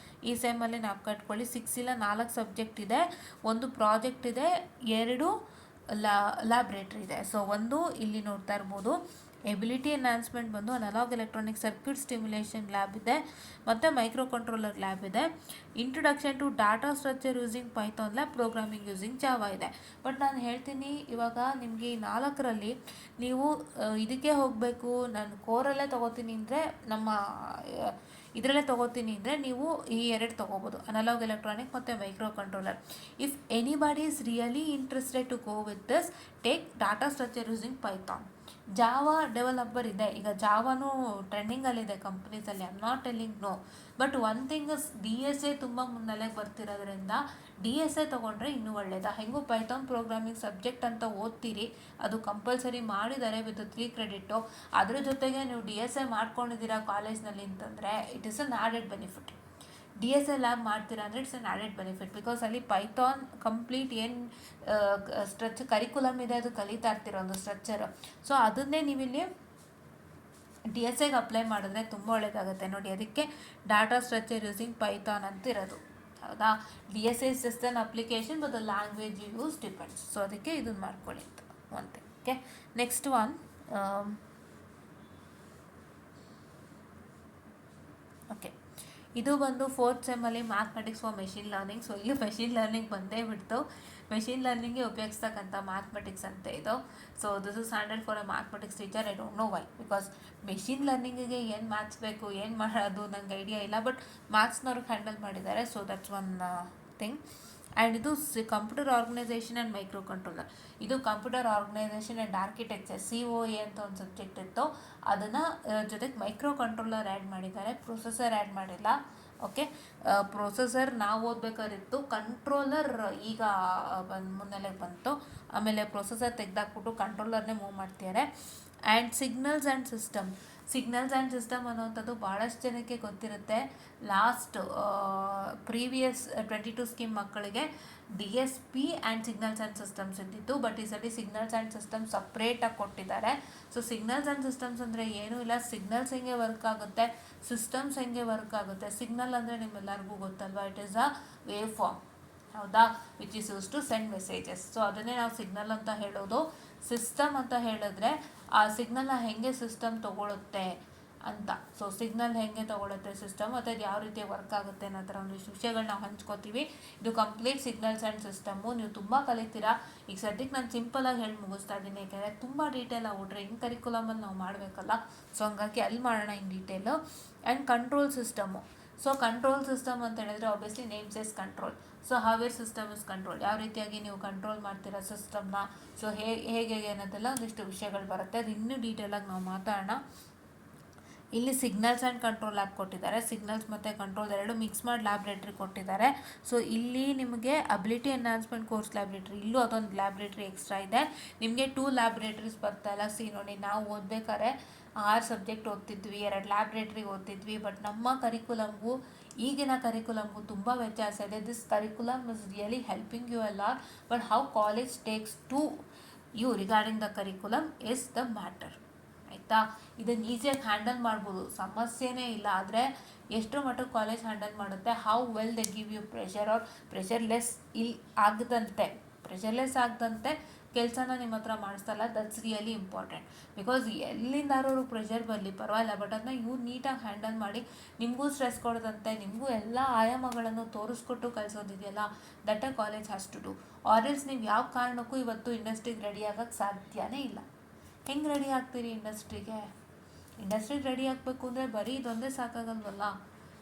ಈ ಸೆಮ್ಮಲ್ಲಿ, ನಾವು ಕಟ್ಕೊಳ್ಳಿ. 6 ಇಲ್ಲ 4 ಸಬ್ಜೆಕ್ಟ್ ಇದೆ, 1 ಪ್ರಾಜೆಕ್ಟ್ ಇದೆ, 2 ಲ್ಯಾಬ್ರೇಟ್ರಿ ಇದೆ. ಸೊ ಒಂದು ಇಲ್ಲಿ ನೋಡ್ತಾ ಇರ್ಬೋದು, ಎಬಿಲಿಟಿ ಎನ್ಹಾನ್ಸ್ಮೆಂಟ್ ಬಂದು analogue electronic circuit stimulation lab ಇದೆ ಮತ್ತು ಮೈಕ್ರೋ ಕಂಟ್ರೋಲರ್ ಲ್ಯಾಬ್ ಇದೆ. Introduction to data structure using Python lab, programming using Java ಇದೆ. ಬಟ್ ನಾನು ಹೇಳ್ತೀನಿ ಇವಾಗ ನಿಮಗೆ ಈ 4ರಲ್ಲಿ ನೀವು ಇದಕ್ಕೆ ಹೋಗಬೇಕು, ನಾನು ಕೋರಲ್ಲೇ ತೊಗೋತೀನಿ ಅಂದರೆ, ನಮ್ಮ ಇದರಲ್ಲೇ ತೊಗೋತೀನಿ ಅಂದರೆ ನೀವು ಈ 2 ತೊಗೋಬೋದು, ಅನಲಾಗ್ ಎಲೆಕ್ಟ್ರಾನಿಕ್ ಮತ್ತು micro controller. If anybody is really interested to go with this, take data structure using Python. Java developer ಇದೆ, ಈಗ ಜಾವಾನು ಟ್ರೆಂಡಿಂಗಲ್ಲಿದೆ ಕಂಪ್ನೀಸಲ್ಲಿ, I am not telling no. But one thing is DSA ತುಂಬ ಮುನ್ನೆಲೆಗೆ ಬರ್ತಿರೋದ್ರಿಂದ DSA ತೊಗೊಂಡ್ರೆ ಇನ್ನೂ ಒಳ್ಳೆಯದು. ಹೆಂಗೂ ಪೈಥಾನ್ ಪ್ರೋಗ್ರಾಮಿಂಗ್ ಸಬ್ಜೆಕ್ಟ್ ಅಂತ ಓದ್ತೀರಿ, ಅದು ಕಂಪಲ್ಸರಿ ಮಾಡಿದ್ದಾರೆ ವಿತ್ 3 ಕ್ರೆಡಿಟು. ಅದ್ರ ಜೊತೆಗೆ ನೀವು DSA ಮಾಡ್ಕೊಂಡಿದ್ದೀರಾ ಕಾಲೇಜ್ನಲ್ಲಿ ಅಂತಂದರೆ it is an added benefit. DSA lab ಮಾಡ್ತೀರಾ ಅಂದರೆ it's an added benefit, because ಅಲ್ಲಿ ಪೈಥಾನ್ ಕಂಪ್ಲೀಟ್ ಏನು ಕರಿಕ್ಯುಲಮ್ ಇದೆ ಅದು ಕಲಿತಾ ಇರ್ತೀರ, ಒಂದು ಸ್ಟ್ರಕ್ಚರ್. ಸೊ ಅದನ್ನೇ ನೀವಿಲ್ಲಿ DSAಗೆ ಅಪ್ಲೈ ಮಾಡಿದ್ರೆ ತುಂಬ ಒಳ್ಳೆಯದಾಗುತ್ತೆ ನೋಡಿ. ಅದಕ್ಕೆ ಡಾಟಾ ಸ್ಟ್ರಕ್ಚರ್ ಯೂಸಿಂಗ್ ಪೈಥಾನ್ ಅಂತ ಇರೋದು, ಹೌದಾ. DSA is just an application but the language you use depends. So ಅದಕ್ಕೆ ಇದನ್ನು ಮಾಡ್ಕೊಳ್ಳಿ ಅಂತ ಒಂದು. ಓಕೆ, ನೆಕ್ಸ್ಟ್ ಒನ್ ಓಕೆ, ಇದು ಬಂದು 4th ಸೆಮ್ಮಲ್ಲಿ mathematics for machine learning. So ಇಲ್ಲಿ ಮೆಷಿನ್ ಲರ್ನಿಂಗ್ ಬಂದೇ ಬಿಡ್ತು, ಮೆಷಿನ್ ಲರ್ನಿಂಗ್ಗೆ ಉಪಯೋಗಿಸ್ತಕ್ಕಂಥ ಮ್ಯಾಥಮೆಟಿಕ್ಸ್ ಅಂತ ಇದು. So this is handled for a mathematics teacher. I don't know why, because machine ಲರ್ನಿಂಗಿಗೆ ಏನು ಮ್ಯಾಥ್ಸ್ ಬೇಕು, ಏನು ಮಾಡೋದು ನಂಗೆ ಐಡಿಯಾ ಇಲ್ಲ. ಬಟ್ ಮ್ಯಾಥ್ಸ್ನವ್ರಿಗೆ ಹ್ಯಾಂಡಲ್ ಮಾಡಿದ್ದಾರೆ. So that's one thing. And ಇದು computer organisation and micro controller. ಇದು computer organisation and architecture, COA ಅಂತ ಒಂದು ಸಬ್ಜೆಕ್ಟ್ ಇತ್ತು, ಅದನ್ನು ಜೊತೆಗೆ ಮೈಕ್ರೋ ಕಂಟ್ರೋಲರ್ ಆ್ಯಡ್ ಮಾಡಿದ್ದಾರೆ, ಪ್ರೊಸೆಸರ್ ಆ್ಯಡ್ ಮಾಡಿಲ್ಲ. ಓಕೆ, ಪ್ರೊಸೆಸರ್ ನಾವು ಓದಬೇಕಾದಿತ್ತು, ಕಂಟ್ರೋಲರ್ ಈಗ ಮುನ್ನೆಲೆಗೆ ಬಂತು. ಆಮೇಲೆ ಪ್ರೊಸೆಸರ್ ತೆಗೆದಾಕ್ಬಿಟ್ಟು ಕಂಟ್ರೋಲರ್ನೇ ಮೂವ್ ಮಾಡ್ತಿದ್ದಾರೆ. ಆ್ಯಂಡ್ ಸಿಗ್ನಲ್ಸ್ ಆ್ಯಂಡ್ ಸಿಸ್ಟಮ್ ಅನ್ನೋವಂಥದ್ದು ಭಾಳಷ್ಟು ಜನಕ್ಕೆ ಗೊತ್ತಿರುತ್ತೆ. ಲಾಸ್ಟ್ ಪ್ರೀವಿಯಸ್ 22 ಸ್ಕೀಮ್ ಮಕ್ಕಳಿಗೆ DSP and signals and systems ಇದ್ದಿತ್ತು. ಬಟ್ ಈ ಸಲ ಸಿಗ್ನಲ್ಸ್ ಆ್ಯಂಡ್ ಸಿಸ್ಟಮ್ಸ್ ಸಪ್ರೇಟಾಗಿ ಕೊಟ್ಟಿದ್ದಾರೆ. ಸೊ ಸಿಗ್ನಲ್ಸ್ ಆ್ಯಂಡ್ ಸಿಸ್ಟಮ್ಸ್ ಅಂದರೆ ಏನೂ ಇಲ್ಲ, ಸಿಗ್ನಲ್ಸ್ ಹೆಂಗೆ ವರ್ಕ್ ಆಗುತ್ತೆ, ಸಿಸ್ಟಮ್ಸ್ ಹೆಂಗೆ ವರ್ಕ್ ಆಗುತ್ತೆ. ಸಿಗ್ನಲ್ ಅಂದರೆ ನಿಮ್ಮೆಲ್ಲರಿಗೂ ಗೊತ್ತಲ್ವಾ, it is a wave form, ಹೌದಾ, which is use to send messages. So ಅದನ್ನೇ ನಾವು ಸಿಗ್ನಲ್ ಅಂತ ಹೇಳೋದು. ಸಿಸ್ಟಮ್ ಅಂತ ಹೇಳಿದ್ರೆ ಆ ಸಿಗ್ನಲ್ನ ಹೆಂಗೆ ಸಿಸ್ಟಮ್ ತೊಗೊಳುತ್ತೆ ಅಂತ. ಸೊ ಸಿಗ್ನಲ್ ಹೆಂಗೆ ತೊಗೊಳುತ್ತೆ ಸಿಸ್ಟಮ್, ಮತ್ತು ಅದು ಯಾವ ರೀತಿ ವರ್ಕ್ ಆಗುತ್ತೆ ಅನ್ನೋ ಥರ ಒಂದಿಷ್ಟು ವಿಷಯಗಳನ್ನ ನಾವು ಹಂಚ್ಕೋತೀವಿ. ಇದು ಕಂಪ್ಲೀಟ್ ಸಿಗ್ನಲ್ಸ್ ಆ್ಯಂಡ್ ಸಿಸ್ಟಮು. ನೀವು ತುಂಬ ಕಲಿತೀರಾ. ಈಗ ಸದ್ಯಕ್ಕೆ ನಾನು ಸಿಂಪಲಾಗಿ ಹೇಳಿ ಮುಗಿಸ್ತಾ ಇದ್ದೀನಿ, ಯಾಕೆಂದರೆ ತುಂಬ ಡೀಟೇಲ್ ಆಗ್ಬಿಟ್ರೆ ಇನ್ ಕರಿಕ್ಯುಲಮಲ್ಲಿ ನಾವು ಮಾಡಬೇಕಲ್ಲ. ಸೊ ಹಂಗಾಗಿ ಅಲ್ಲಿ ಮಾಡೋಣ in detail. And control system. So control system ಅಂತ ಹೇಳಿದ್ರೆ obviously name says control. So how a system is control, ಯಾವ ರೀತಿಯಾಗಿ ನೀವು ಕಂಟ್ರೋಲ್ ಮಾಡ್ತೀರಾ ಸಿಸ್ಟಮ್ನ. ಸೊ ಹೇಗೆ ಅನ್ನೋದೆಲ್ಲ ಒಂದಿಷ್ಟು ವಿಷಯಗಳು ಬರುತ್ತೆ, ಅದು ಇನ್ನೂ ಡೀಟೇಲಾಗಿ ನಾವು ಮಾತಾಡೋಣ. ಇಲ್ಲಿ ಸಿಗ್ನಲ್ಸ್ ಆ್ಯಂಡ್ ಕಂಟ್ರೋಲ್ ಲ್ಯಾಬ್ ಕೊಟ್ಟಿದ್ದಾರೆ, ಸಿಗ್ನಲ್ಸ್ ಮತ್ತು ಕಂಟ್ರೋಲ್ ಎರಡು ಮಿಕ್ಸ್ ಮಾಡಿ ಲ್ಯಾಬ್ರೇಟ್ರಿ ಕೊಟ್ಟಿದ್ದಾರೆ. ಸೊ ಇಲ್ಲಿ ನಿಮಗೆ ಅಬಿಲಿಟಿ ಎನ್ಹಾನ್ಸ್ಮೆಂಟ್ ಕೋರ್ಸ್ ಲ್ಯಾಬ್ರೇಟ್ರಿ, ಇಲ್ಲೂ ಅದೊಂದು ಲ್ಯಾಬ್ರೇಟ್ರಿ ಎಕ್ಸ್ಟ್ರಾ ಇದೆ. ನಿಮಗೆ 2 ಲ್ಯಾಬ್ರೇಟ್ರೀಸ್ ಬರ್ತಾಯಿಲ್ಲ. ನೋಡಿ, ನಾವು ಓದ್ಬೇಕಾದ್ರೆ 6 ಸಬ್ಜೆಕ್ಟ್ ಓದ್ತಿದ್ವಿ, 2 ಲ್ಯಾಬ್ರೇಟ್ರಿ ಓದ್ತಿದ್ವಿ. ಬಟ್ ನಮ್ಮ ಕರಿಕ್ಯುಲಮ್ಗೂ ಈಗಿನ ಕರಿಕ್ಯುಲಮ್ಗೂ ತುಂಬ ವ್ಯತ್ಯಾಸ ಇದೆ. This curriculum is really helping you a lot, but how college takes to you regarding the curriculum is the matter. ಆಯಿತಾ, ಇದನ್ನು ಈಸಿಯಾಗಿ ಹ್ಯಾಂಡಲ್ ಮಾಡ್ಬೋದು, ಸಮಸ್ಯೆನೇ ಇಲ್ಲ. ಆದರೆ ಎಷ್ಟು ಮಟ್ಟಿಗೆ ಕಾಲೇಜ್ ಹ್ಯಾಂಡಲ್ ಮಾಡುತ್ತೆ, how well they give you pressure or pressureless ಆಗದಂತೆ ಕೆಲಸನ ನಿಮ್ಮ ಹತ್ರ ಮಾಡಿಸ್ತಲ್ಲ. That's really important. ಬಿಕಾಸ್ ಎಲ್ಲಿಂದಾರು ಪ್ರೆಷರ್ ಬರಲಿ ಪರವಾಗಿಲ್ಲ, ಬಟ್ ಅದನ್ನ ಇವ್ರು ನೀಟಾಗಿ ಹ್ಯಾಂಡಲ್ ಮಾಡಿ ನಿಮಗೂ ಸ್ಟ್ರೆಸ್ ಕೊಡದಂತೆ, ನಿಮಗೂ ಎಲ್ಲ ಆಯಾಮಗಳನ್ನು ತೋರಿಸ್ಕೊಟ್ಟು ಕಲಿಸೋದಿದೆಯಲ್ಲ, that a college has to do. Or else ನೀವು ಯಾವ ಕಾರಣಕ್ಕೂ ಇವತ್ತು ಇಂಡಸ್ಟ್ರಿಗೆ ರೆಡಿ ಆಗೋಕ್ಕೆ ಸಾಧ್ಯನೇ ಇಲ್ಲ. ಹೆಂಗೆ ರೆಡಿ ಆಗ್ತೀರಿ ಇಂಡಸ್ಟ್ರಿಗೆ ರೆಡಿ ಆಗಬೇಕು ಅಂದರೆ ಬರೀ ಇದೊಂದೇ ಸಾಕಾಗಲ್ವಲ್ಲ.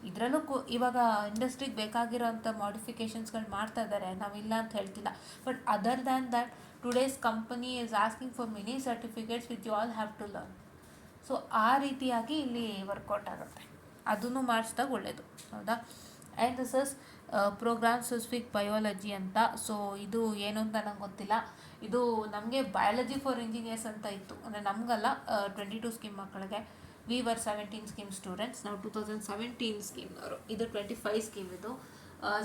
ಇದರಲ್ಲೂ ಇವಾಗ ಇಂಡಸ್ಟ್ರಿಗೆ ಬೇಕಾಗಿರೋಂಥ ಮಾಡಿಫಿಕೇಷನ್ಸ್ಗಳು ಮಾಡ್ತಾ ಇದ್ದಾರೆ, ನಾವಿಲ್ಲ ಅಂತ ಹೇಳ್ತಿಲ್ಲ. But other than that, today's company is asking for many certificates which you all have to learn. So ಆ ರೀತಿಯಾಗಿ ಇಲ್ಲಿ ವರ್ಕೌಟ್ ಆಗುತ್ತೆ, ಅದನ್ನು ಮಾಡಿಸಿದಾಗ ಒಳ್ಳೆಯದು. ಹೌದಾ. And this is program specific biology ಅಂತ. ಸೊ ಇದು ಏನು ಅಂತ ನಂಗೆ ಗೊತ್ತಿಲ್ಲ. ಇದು ನಮಗೆ ಬಯಾಲಜಿ ಫಾರ್ ಇಂಜಿನಿಯರ್ಸ್ ಅಂತ ಇತ್ತು, ಅಂದರೆ ನಮಗಲ್ಲ, 22 ಸ್ಕೀಮ್ ಮಕ್ಕಳಿಗೆ. ವಿ ವರ್ 17 ಸ್ಕೀಮ್ ಸ್ಟೂಡೆಂಟ್ಸ್, ನಾವು 2017 ಸ್ಕೀಮ್ನವರು. ಇದು 25 ಸ್ಕೀಮ್ ಇದು.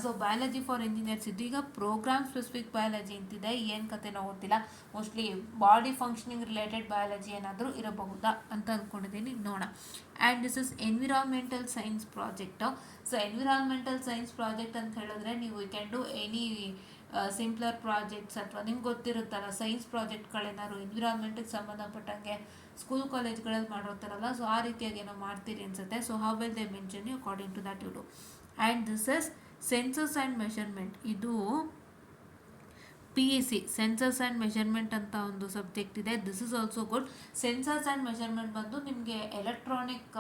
ಸೊ ಬಯಾಲಜಿ ಫಾರ್ ಇಂಜಿನಿಯರ್ಸ್ ಇದು. ಈಗ ಪ್ರೋಗ್ರಾಮ್ ಸ್ಪೆಸಿಫಿಕ್ ಬಯಾಲಜಿ ಅಂತಿದೆ, ಏನು ಕತೆನೋ ಗೊತ್ತಿಲ್ಲ. Mostly body functioning related biology ಏನಾದರೂ ಇರಬಹುದಾ ಅಂತ ಅಂದ್ಕೊಂಡಿದ್ದೀನಿ, ನೋಡೋಣ. And this is environmental science project. So environmental science project ಅಂತ ಹೇಳಿದ್ರೆ ನೀವು you can do any simpler projects, ಅಥವಾ ನಿಮ್ಗೆ ಗೊತ್ತಿರುತ್ತಲ್ಲ ಸೈನ್ಸ್ ಪ್ರಾಜೆಕ್ಟ್ಗಳೇನಾದ್ರು ಎನ್ವಿರಾನ್ಮೆಂಟಿಗೆ ಸಂಬಂಧಪಟ್ಟಂಗೆ ಸ್ಕೂಲ್ ಕಾಲೇಜ್ಗಳಲ್ಲಿ ಮಾಡಿರ್ತಾರಲ್ಲ, ಸೊ ಆ ರೀತಿಯಾಗಿ ಏನೋ ಮಾಡ್ತೀರಿ ಅನ್ಸುತ್ತೆ. So how will they mention you according to that you do. And this is sensors and measurement. ಇದು PEC, ಸೆನ್ಸಸ್ ಆ್ಯಂಡ್ ಮೆಷರ್ಮೆಂಟ್ ಅಂತ ಒಂದು ಸಬ್ಜೆಕ್ಟ್ ಇದೆ. This is also good. Sensors and measurement ಬಂದು ನಿಮಗೆ ಎಲೆಕ್ಟ್ರಾನಿಕ್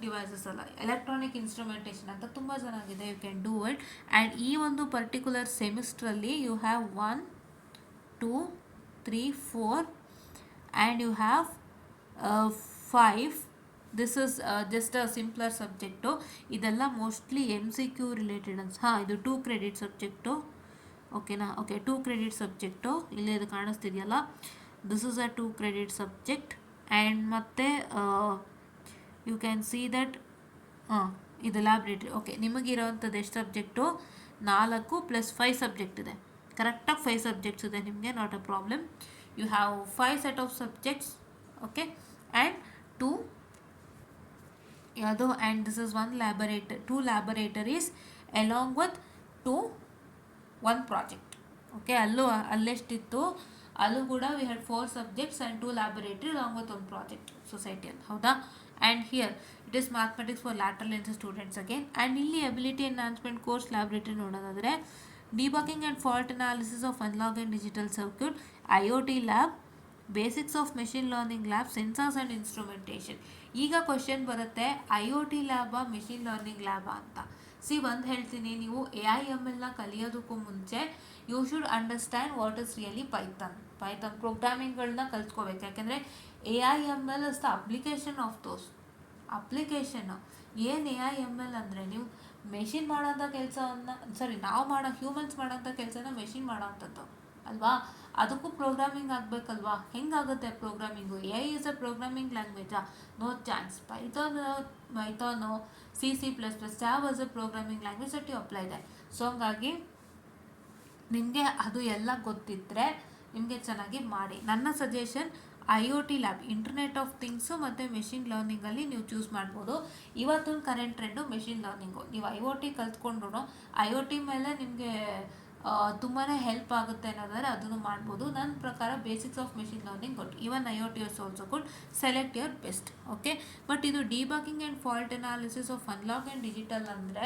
ಡಿವೈಸಸ್ ಅಲ್ಲ, electronic instrumentation ಅಂತ ತುಂಬ ಚೆನ್ನಾಗಿದೆ. You can do it. And ಈ ಒಂದು ಪರ್ಟಿಕ್ಯುಲರ್ ಸೆಮಿಸ್ಟ್ರಲ್ಲಿ you have 1, 2, 3, 4 and you have 5. This is just a simpler subject. ಇದೆಲ್ಲ ಮೋಸ್ಟ್ಲಿ MCQ ರಿಲೇಟೆಡ್ ಇದು 2 ಕ್ರೆಡಿಟ್ ಸಬ್ಜೆಕ್ಟು. ಓಕೆನಾ. Okay, 2 credit subject. ಇಲ್ಲೇ ಇದು ಕಾಣಿಸ್ತಿದೆಯಲ್ಲ, this is a 2 credit subject. And ಮತ್ತು ಯು ಕ್ಯಾನ್ ಸಿ ದಟ್ ಇದು ಲ್ಯಾಬ್ರೇಟ್ರಿ. ಓಕೆ, ನಿಮಗಿರೋವಂಥದ್ದು ಎಷ್ಟು ಸಬ್ಜೆಕ್ಟು? 4 + 5 ಸಬ್ಜೆಕ್ಟ್ ಇದೆ. ಕರೆಕ್ಟಾಗಿ 5 ಸಬ್ಜೆಕ್ಟ್ಸ್ ಇದೆ ನಿಮಗೆ, not a problem. You have 5 set of subjects. Okay, and 2 ಯಾವುದು, and this is 2 laboratories along with 1 project. Okay, ಅಲ್ಲೆಷ್ಟಿತ್ತು, ಅಲ್ಲೂ ಕೂಡ we had 4 subjects and 2 laboratory along with 1 project ಸೊಸೈಟಿಯಲ್ಲಿ. ಹೌದಾ. And here it is mathematics for lateral entry students again. And ಇಲ್ಲಿ ability enhancement course laboratory ನೋಡೋದಾದರೆ debugging and fault analysis of analog and digital circuit, IoT lab, basics of machine learning lab, sensors and instrumentation. ಈಗ question ಬರುತ್ತೆ, IoT ಲ್ಯಾಬಾ machine learning ಲ್ಯಾಬಾ ಅಂತ. ಒಂದು ಹೇಳ್ತೀನಿ, ನೀವು AIMLನ ಕಲಿಯೋದಕ್ಕೂ ಮುಂಚೆ you should understand what is really Python ಪ್ರೋಗ್ರಾಮಿಂಗ್ಗಳನ್ನ ಕಲ್ತ್ಕೋಬೇಕು. ಯಾಕೆಂದರೆ AIML is the application of those application. ಏನು AIML ಅಂದರೆ ನೀವು ಮೆಷಿನ್ ಮಾಡೋಂಥ ಕೆಲಸವನ್ನು, ನಾವು ಹ್ಯೂಮನ್ಸ್ ಮಾಡೋಂಥ ಕೆಲಸನ ಮೆಷಿನ್ ಮಾಡೋವಂಥದ್ದು ಅಲ್ವಾ. ಅದಕ್ಕೂ ಪ್ರೋಗ್ರಾಮಿಂಗ್ ಆಗಬೇಕಲ್ವಾ. ಹೆಂಗಾಗುತ್ತೆ programming? AI is a programming ಲ್ಯಾಂಗ್ವೇಜಾ? No chance. Python, C++, Java is a programming language that you apply they. So ಹಂಗಾಗಿ ನಿಮಗೆ ಅದು ಎಲ್ಲ ಗೊತ್ತಿದ್ದರೆ ನಿಮಗೆ ಚೆನ್ನಾಗಿ ಮಾಡಿ. ನನ್ನ suggestion IoT lab, internet of things ಮತ್ತು ಮೆಷಿನ್ ಲರ್ನಿಂಗಲ್ಲಿ ನೀವು ಚೂಸ್ ಮಾಡ್ಬೋದು. ಇವತ್ತಿನ ಕರೆಂಟ್ ಟ್ರೆಂಡು ಮೆಷಿನ್ ಲರ್ನಿಂಗು. ನೀವು IoT ಕಲ್ತ್ಕೊಂಡ್ರು IoT ಮೇಲೆ ನಿಮಗೆ ತುಂಬಾ ಹೆಲ್ಪ್ ಆಗುತ್ತೆ ಅನ್ನೋದಾದರೆ ಅದನ್ನು ಮಾಡ್ಬೋದು. ನನ್ನ ಪ್ರಕಾರ basics of machine learning good, even IoT is also good. Select your best. Okay, but ಇದು debugging and fault analysis of analog and digital ಅಂದರೆ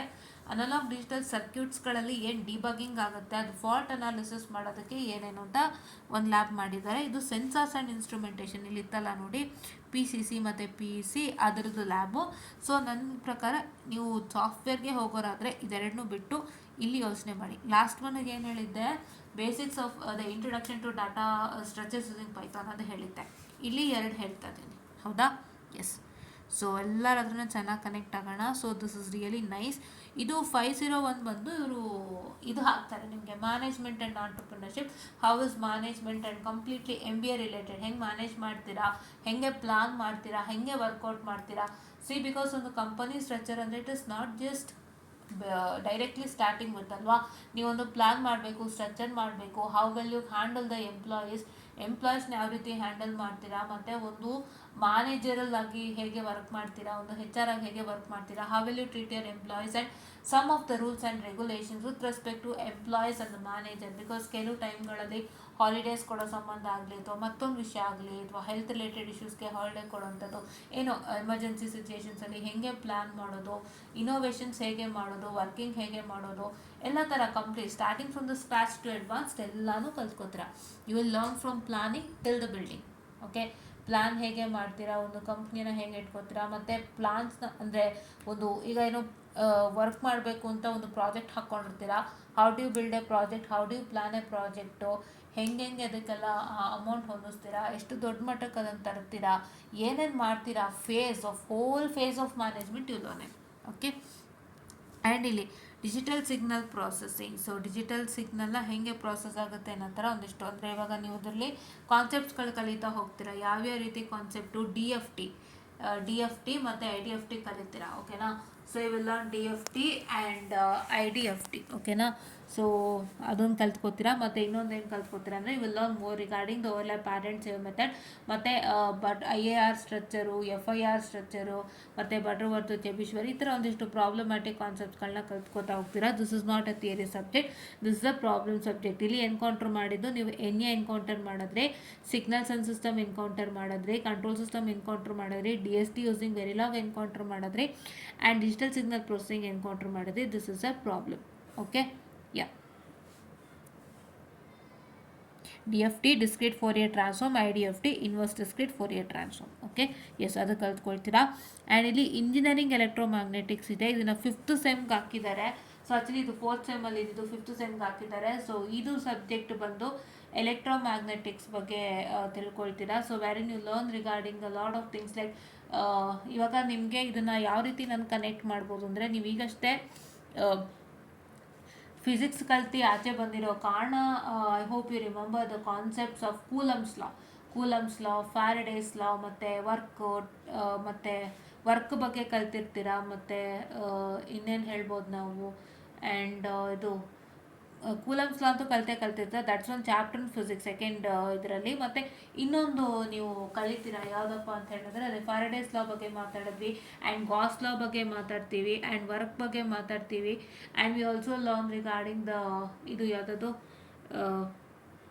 ಅನಲಾಗ್ ಡಿಜಿಟಲ್ ಸರ್ಕ್ಯೂಟ್ಸ್ಗಳಲ್ಲಿ ಏನು ಡಿಬಗಿಂಗ್ ಆಗುತ್ತೆ, ಅದು ಫಾಲ್ಟ್ ಅನಾಲಿಸಿಸ್ ಮಾಡೋದಕ್ಕೆ ಏನೇನು ಅಂತ ಒಂದು ಲ್ಯಾಬ್ ಮಾಡಿದ್ದಾರೆ. ಇದು ಸೆನ್ಸಾರ್ಸ್ ಆ್ಯಂಡ್ ಇನ್ಸ್ಟ್ರುಮೆಂಟೇಷನ್ ಇಲ್ಲಿ ಇತ್ತಲ್ಲ ನೋಡಿ, PCC ಮತ್ತು PEC ಅದರದ್ದು ಲ್ಯಾಬು. ಸೊ ನನ್ನ ಪ್ರಕಾರ ನೀವು ಸಾಫ್ಟ್ವೇರ್ಗೆ ಹೋಗೋರಾದರೆ ಇದೆರಡನ್ನೂ ಬಿಟ್ಟು ಇಲ್ಲಿ ಯೋಚನೆ ಮಾಡಿ. ಲಾಸ್ಟ್ ಒನ್ಗೆ ಏನು ಹೇಳಿದ್ದೆ, basics of the introduction to data structures using Python ಅಂತ ಹೇಳಿದ್ದೆ. ಇಲ್ಲಿ 2 ಹೇಳ್ತಾ ಇದ್ದೀನಿ. ಹೌದಾ. ಎಸ್. ಸೊ ಎಲ್ಲರ ಹತ್ರನೂ ಚೆನ್ನಾಗಿ ಕನೆಕ್ಟ್ ಆಗೋಣ. So this is really nice. ಇದು 501 ಬಂದು ಇವರು ಇದು ಹಾಕ್ತಾರೆ ನಿಮಗೆ, management and entrepreneurship. How is management and completely MBA related. ಹೆಂಗೆ ಮ್ಯಾನೇಜ್ ಮಾಡ್ತೀರಾ, ಹೆಂಗೆ ಪ್ಲಾನ್ ಮಾಡ್ತೀರಾ, ಹೆಂಗೆ ವರ್ಕೌಟ್ ಮಾಡ್ತೀರಾ. ಬಿಕಾಸ್ ಒಂದು ಕಂಪನಿ ಸ್ಟ್ರಕ್ಚರ್ ಅಂದರೆ it is not just directly starting with ಅಲ್ವಾ. ನೀವೊಂದು ಪ್ಲಾನ್ ಮಾಡಬೇಕು, ಸ್ಟ್ರಕ್ಚರ್ ಮಾಡಬೇಕು. How will you handle the ಎಂಪ್ಲಾಯೀಸ್ನ ಯಾವ ರೀತಿ ಹ್ಯಾಂಡಲ್ ಮಾಡ್ತೀರಾ, ಮತ್ತು ಒಂದು ಮ್ಯಾನೇಜರಲ್ ಆಗಿ ಹೇಗೆ ವರ್ಕ್ ಮಾಡ್ತೀರಾ, ಒಂದು HR ಆಗಿ ಹೇಗೆ ವರ್ಕ್ ಮಾಡ್ತೀರಾ. How will you treat your employees and some of the rules and regulations with respect to employees and the manager. Because ಕೆಲವು ಟೈಮ್ಗಳಲ್ಲಿ ಹಾಲಿಡೇಸ್ ಕೊಡೋ ಸಂಬಂಧ ಆಗಲಿ, ಅಥವಾ ಮತ್ತೊಂದು ವಿಷಯ ಆಗಲಿ, ಅಥವಾ ಹೆಲ್ತ್ ರಿಲೇಟೆಡ್ ಇಶ್ಯೂಸ್ಗೆ ಹಾಲಿಡೇ ಕೊಡೋವಂಥದ್ದು, ಏನೋ ಎಮರ್ಜೆನ್ಸಿ ಸಿಚುಯೇಷನ್ಸಲ್ಲಿ ಹೇಗೆ ಪ್ಲ್ಯಾನ್ ಮಾಡೋದು, ಇನೋವೇಷನ್ಸ್ ಹೇಗೆ ಮಾಡೋದು, ವರ್ಕಿಂಗ್ ಹೇಗೆ ಮಾಡೋದು, ಎಲ್ಲ ಥರ complete starting from the scratch to advanced ಎಲ್ಲನೂ ಕಲ್ತ್ಕೋತೀರಾ. You will learn from planning till the building. Okay, plan ಹೇಗೆ ಮಾಡ್ತೀರಾ, ಒಂದು ಕಂಪ್ನಿನ ಹೇಗೆ ಇಟ್ಕೋತೀರಾ, ಮತ್ತು ಪ್ಲಾನ್ಸ್ನ ಅಂದರೆ ಒಂದು ಈಗ ಏನೋ ವರ್ಕ್ ಮಾಡಬೇಕು ಅಂತ ಒಂದು ಪ್ರಾಜೆಕ್ಟ್ ಹಾಕ್ಕೊಂಡಿರ್ತೀರಾ. How do you build a project, how do you plan a project, ಹೆಂಗೆ ಅದಕ್ಕೆಲ್ಲ ಅಮೌಂಟ್ ಹೊಂದಿಸ್ತೀರಾ, ಎಷ್ಟು ದೊಡ್ಡ ಮಟ್ಟಕ್ಕೆ ಅದನ್ನು ತರ್ತೀರಾ, ಏನೇನು ಮಾಡ್ತೀರಾ, whole phase of management you learn it. Okay. And ಇಲ್ಲಿ digital signal processing. So digital ಸಿಗ್ನಲ್ನ ಹೇಗೆ ಪ್ರಾಸೆಸ್ ಆಗುತ್ತೆ ಅನ್ನೋ ಥರ ಒಂದಿಷ್ಟು, ಅಂದರೆ ಇವಾಗ ನೀವು ಇದರಲ್ಲಿ ಕಾನ್ಸೆಪ್ಟ್ಸ್ಗಳು ಕಲಿತಾ ಹೋಗ್ತೀರಾ. ಯಾವ್ಯಾವ ರೀತಿ ಕಾನ್ಸೆಪ್ಟು, ಡಿ ಎಫ್ ಟಿ ಮತ್ತು IDFT ಕಲಿತೀರಾ. ಓಕೆನಾ. ಸೊ ಇವೆಲ್ಲ DFT ಆ್ಯಂಡ್ IDFT. ಓಕೆನಾ. ಸೊ ಅದೊಂದು ಕಲ್ತ್ಕೋತೀರಾ. ಮತ್ತು ಇನ್ನೊಂದು ಏನು ಕಲ್ತ್ಕೋತೀರಾ ಅಂದರೆ ಇವೆಲ್ಲ more regarding the overlap parent save method, ಮತ್ತು IAR ಸ್ಟ್ರಕ್ಚರು, FIR ಸ್ಟ್ರಕ್ಚರು, ಮತ್ತು ಬಟರ್ವರ್ತ್, ಚೆಬಿಶ್ವರ್, ಈ ಥರ ಒಂದಿಷ್ಟು ಪ್ರಾಬ್ಲಮ್ಯಾಟಿಕ್ ಕಾನ್ಸೆಪ್ಟ್ಸ್ಗಳನ್ನ ಕಲ್ತ್ಕೋತಾ ಹೋಗ್ತೀರಾ. This is not a theory subject, this is a problem subject. ಇಲ್ಲಿ ಎನ್ಕೌಂಟರ್ ಮಾಡಿದ್ದು ನೀವು ಎನ್ಕೌಂಟರ್ ಮಾಡಿದ್ರೆ, ಸಿಗ್ನಲ್ಸ್ ಅಂಡ್ ಸಿಸ್ಟಮ್ ಎನ್ಕೌಂಟರ್ ಮಾಡಿದ್ರೆ, ಕಂಟ್ರೋಲ್ ಸಿಸ್ಟಮ್ ಎನ್ಕೌಂಟರ್ ಮಾಡಿದ್ರೆ, DST ಯೂಸಿಂಗ್ ವೆರಿಲಾಗ್ ಎನ್ಕೌಂಟರ್ ಮಾಡಿದ್ರೆ, and digital signal processing encounter ಮಾಡಿದ್ರೆ, this is a problem. Okay. Yeah. DFT discrete Fourier transform, IDFT inverse discrete Fourier transform. Okay. Yes, ಅದು ಕಲ್ತ್ಕೊಳ್ತೀರಾ. And ಇಲ್ಲಿ engineering electromagnetics ಇದೆ, ಇದನ್ನು 5th ಸೆಮ್ಗೆ ಹಾಕಿದ್ದಾರೆ. So actually ಇದು 4th ಸೆಮ್ಮಲ್ಲಿ ಇದ್ದು 5th ಸೆಮ್ಗೆ ಹಾಕಿದ್ದಾರೆ. ಸೊ ಇದು ಸಬ್ಜೆಕ್ಟ್ ಬಂದು ಎಲೆಕ್ಟ್ರೋಮ್ಯಾಗ್ನೆಟಿಕ್ಸ್ ಬಗ್ಗೆ ತಿಳ್ಕೊಳ್ತೀರಾ. So very you learn regarding a lot of things like, ಇವಾಗ ನಿಮಗೆ ಇದನ್ನು ಯಾವ ರೀತಿ ನಾನು ಕನೆಕ್ಟ್ ಮಾಡ್ಬೋದು ಅಂದರೆ, ನೀವು ಈಗಷ್ಟೇ ಫಿಸಿಕ್ಸ್ ಕಲ್ತು ಆಚೆ ಬಂದಿರೋ ಕಾರಣ, I hope you remember the concepts of Coulomb's law, Faraday's law, ಮತ್ತು ಮತ್ತು ವರ್ಕ್ ಬಗ್ಗೆ ಕಲ್ತಿರ್ತೀರಾ. ಮತ್ತು ಇನ್ನೇನು ಹೇಳ್ಬೋದು ನಾವು, ಆ್ಯಂಡ್ ಇದು ಕೂಲಮ್ಸ್ ಲಾ ಅಂತೂ ಕಲ್ತಿರ್ತಾರೆ. That's one chapter in physics second ಇದರಲ್ಲಿ. ಮತ್ತು ಇನ್ನೊಂದು ನೀವು ಕಲಿತೀರಾ ಯಾವುದಪ್ಪ ಅಂತ ಹೇಳಿದ್ರೆ, ಅದೇ ಫ್ಯಾರಡೇಸ್ ಲಾ ಬಗ್ಗೆ ಮಾತಾಡಿದ್ವಿ, ಆ್ಯಂಡ್ ಗಾಸ್ ಲಾ ಬಗ್ಗೆ ಮಾತಾಡ್ತೀವಿ, ಆ್ಯಂಡ್ ವರ್ಕ್ ಬಗ್ಗೆ ಮಾತಾಡ್ತೀವಿ. And we also learn regarding the ಇದು ಯಾವುದದು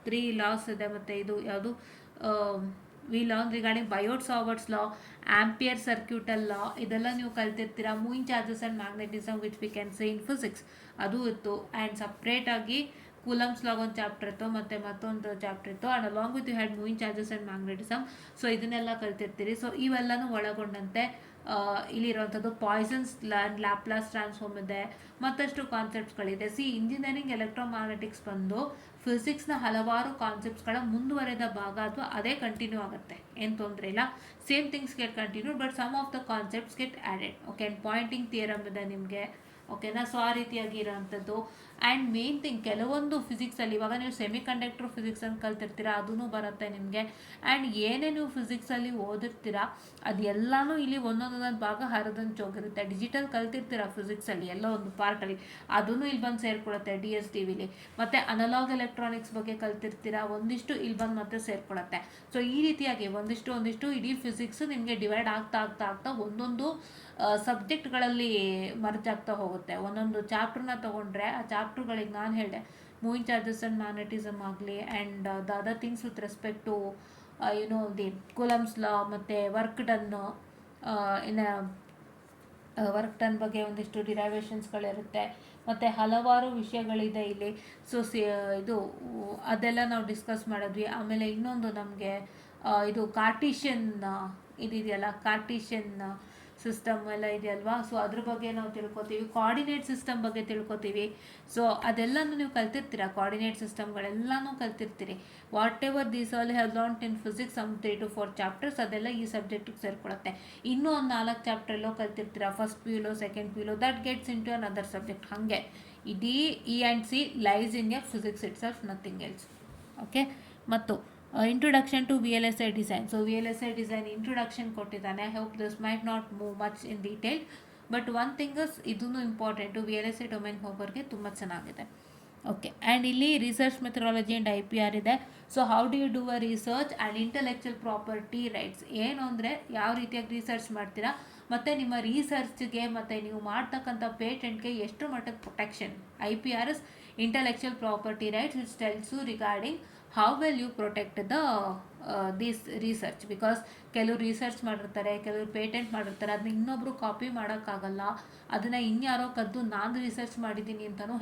3 ಲಾಸ್ ಇದೆ. ಮತ್ತು ಇದು ಯಾವುದು, we learn regarding Biot Savart's law, Ampere circuital law, ಇದೆಲ್ಲ ನೀವು ಕಲ್ತಿರ್ತೀರಾ. Moving charges and magnetism which we can say in physics, ಅದು ಇತ್ತು. ಆ್ಯಂಡ್ ಸಪ್ರೇಟಾಗಿ ಕೂಲಮ್ಸ್ ಲಾಗ್ ಒಂದು ಚಾಪ್ಟರ್ ಇತ್ತು, ಮತ್ತು ಮತ್ತೊಂದು ಚಾಪ್ಟರ್ ಇತ್ತು. And along with you had moving charges and magnetism. So ಇದನ್ನೆಲ್ಲ ಕಲ್ತಿರ್ತೀರಿ. ಸೊ ಇವೆಲ್ಲನೂ ಒಳಗೊಂಡಂತೆ ಇಲ್ಲಿರುವಂಥದ್ದು ಪಾಯ್ಸನ್ಸ್ ಲ್ಯಾಪ್ಲಾಸ್ ಟ್ರಾನ್ಸ್ಫಾರ್ಮ್ ಇದೆ, ಮತ್ತಷ್ಟು ಕಾನ್ಸೆಪ್ಟ್ಸ್ಗಳಿದೆ. ಇಂಜಿನಿಯರಿಂಗ್ ಎಲೆಕ್ಟ್ರೋಮ್ಯಾಗ್ನೆಟಿಕ್ಸ್ ಬಂದು ಫಿಸಿಕ್ಸ್ನ ಹಲವಾರು ಕಾನ್ಸೆಪ್ಟ್ಸ್ಗಳ ಮುಂದುವರೆದ ಭಾಗ, ಅಥವಾ ಅದೇ ಕಂಟಿನ್ಯೂ ಆಗುತ್ತೆ, ಏನು ತೊಂದರೆ ಇಲ್ಲ. Same things get continued, but some of the concepts get added. Okay. And Poynting theorem ಇದೆ ನಿಮಗೆ. ಓಕೆನಾ. ಸೊ ಆ ರೀತಿಯಾಗಿ ಇರೋವಂಥದ್ದು. ಆ್ಯಂಡ್ ಮೇನ್ ಥಿಂಗ್, ಕೆಲವೊಂದು ಫಿಸಿಕ್ಸಲ್ಲಿ ಇವಾಗ ನೀವು ಸೆಮಿ ಕಂಡಕ್ಟರ್ ಫಿಸಿಕ್ಸ್ ಅಂತ ಕಲ್ತಿರ್ತೀರಾ, ಅದೂ ಬರುತ್ತೆ ನಿಮಗೆ. ಆ್ಯಂಡ್ ಏನೇ ನೀವು ಫಿಸಿಕ್ಸಲ್ಲಿ ಓದಿರ್ತೀರಾ ಅದೆಲ್ಲನೂ ಇಲ್ಲಿ ಒಂದೊಂದೊಂದೊಂದು ಭಾಗ ಹರಿದಂಚೋಗಿರುತ್ತೆ. ಡಿಜಿಟಲ್ ಕಲ್ತಿರ್ತೀರಾ ಫಿಸಿಕ್ಸಲ್ಲಿ ಎಲ್ಲ ಒಂದು ಪಾರ್ಟಲ್ಲಿ, ಅದೂ ಇಲ್ಲಿ ಬಂದು ಸೇರಿಕೊಳ್ಳುತ್ತೆ DSTVಲಿ. ಮತ್ತು ಅನಲಾಗ್ ಎಲೆಕ್ಟ್ರಾನಿಕ್ಸ್ ಬಗ್ಗೆ ಕಲ್ತಿರ್ತೀರಾ, ಒಂದಿಷ್ಟು ಇಲ್ಲಿ ಬಂದು ಮತ್ತೆ ಸೇರಿಕೊಳ್ಳುತ್ತೆ. ಸೊ ಈ ರೀತಿಯಾಗಿ ಒಂದಿಷ್ಟು ಇಡೀ ಫಿಸಿಕ್ಸ್ ನಿಮಗೆ ಡಿವೈಡ್ ಆಗ್ತಾ ಒಂದೊಂದು ಸಬ್ಜೆಕ್ಟ್ಗಳಲ್ಲಿ ಮರ್ಜ್ ಆಗ್ತಾ ಹೋಗುತ್ತೆ. ಒಂದೊಂದು ಚಾಪ್ಟರ್ನ ತೊಗೊಂಡ್ರೆ ಆ ಚಾಪ್ಟರ್ಗಳಿಗೆ ನಾನು ಹೇಳಿದೆ, ಮೂವಿಂಗ್ ಚಾರ್ಜಸ್ ಆ್ಯಂಡ್ ಮ್ಯಾಗ್ನೆಟಿಸಮ್ ಆಗಲಿ, and the other things with respect to the Coulomb's law, ಮತ್ತು ವರ್ಕ್ ಡನ್ ಬಗ್ಗೆ ಒಂದಿಷ್ಟು ಡಿರೈವೇಷನ್ಸ್ಗಳಿರುತ್ತೆ, ಮತ್ತು ಹಲವಾರು ವಿಷಯಗಳಿದೆ ಇಲ್ಲಿ. ಸೊ ಇದು ಅದೆಲ್ಲ ನಾವು ಡಿಸ್ಕಸ್ ಮಾಡಿದ್ವಿ. ಆಮೇಲೆ ಇನ್ನೊಂದು ನಮಗೆ ಇದು ಕಾರ್ಟೀಷಿಯನ್ ಇದೆಯಲ್ಲ, ಕಾರ್ಟೀಷಿಯನ್ ಸಿಸ್ಟಮ್ ಎಲ್ಲ ಇದೆಯಲ್ವಾ. ಸೊ ಅದ್ರ ಬಗ್ಗೆ ನಾವು ತಿಳ್ಕೊತೀವಿ. ಕೋಆರ್ಡಿನೇಟ್ ಸಿಸ್ಟಮ್ ಬಗ್ಗೆ ತಿಳ್ಕೊತೀವಿ. ಸೊ ಅದೆಲ್ಲನೂ ನೀವು ಕಲ್ತಿರ್ತೀರ, ಕೋಆರ್ಡಿನೇಟ್ ಸಿಸ್ಟಮ್ಗಳೆಲ್ಲನೂ ಕಲ್ತಿರ್ತೀರಿ. Whatever these all have learned in physics, some 3 to 4 chapters, ಅದೆಲ್ಲ ಈ ಸಬ್ಜೆಕ್ಟಿಗೆ ಸೇರಿಕೊಳ್ಳುತ್ತೆ. ಇನ್ನೂ ಒಂದು 4 ಚಾಪ್ಟರ್ಲ್ಲೋ ಕಲ್ತಿರ್ತೀರ, ಫಸ್ಟ್ PUಲೋ ಸೆಕೆಂಡ್ PUಲೋ, that gets in to another subject. ಹಾಗೆ ಇಡೀ E&C lies in a physics itself, nothing else. Okay. ಮತ್ತು introduction to VLSI design. So VLSI design introduction ಕೊಟ್ಟಿದ್ದಾನೆ. I hope this might not move much in detail, but one thing is ಇದೂ important, VLSI domain ಹೋಗೋರಿಗೆ ತುಂಬ ಚೆನ್ನಾಗಿದೆ. Okay. And ಇಲ್ಲಿ research methodology and IPR ಇದೆ. So how do you do a research and intellectual property rights. ಏನು ಅಂದರೆ ಯಾವ ರೀತಿಯಾಗಿ ರಿಸರ್ಚ್ ಮಾಡ್ತೀರಾ, ಮತ್ತು ನಿಮ್ಮ ರಿಸರ್ಚ್ಗೆ ಮತ್ತು ನೀವು ಮಾಡ್ತಕ್ಕಂಥ ಪೇಟೆಂಟ್ಗೆ ಎಷ್ಟು ಮಟ್ಟದ protection. IPR is intellectual property rights, it's tells you regarding how well you protect this research. Because ಕೆಲವರು ರಿಸರ್ಚ್ ಮಾಡಿರ್ತಾರೆ, ಕೆಲವರು ಪೇಟೆಂಟ್ ಮಾಡಿರ್ತಾರೆ, ಅದನ್ನ ಇನ್ನೊಬ್ಬರು ಕಾಪಿ ಮಾಡೋಕ್ಕಾಗಲ್ಲ. ಅದನ್ನು ಇನ್ಯಾರೋ ಕದ್ದು ನಾನು ರಿಸರ್ಚ್ ಮಾಡಿದ್ದೀನಿ ಅಂತಲೂ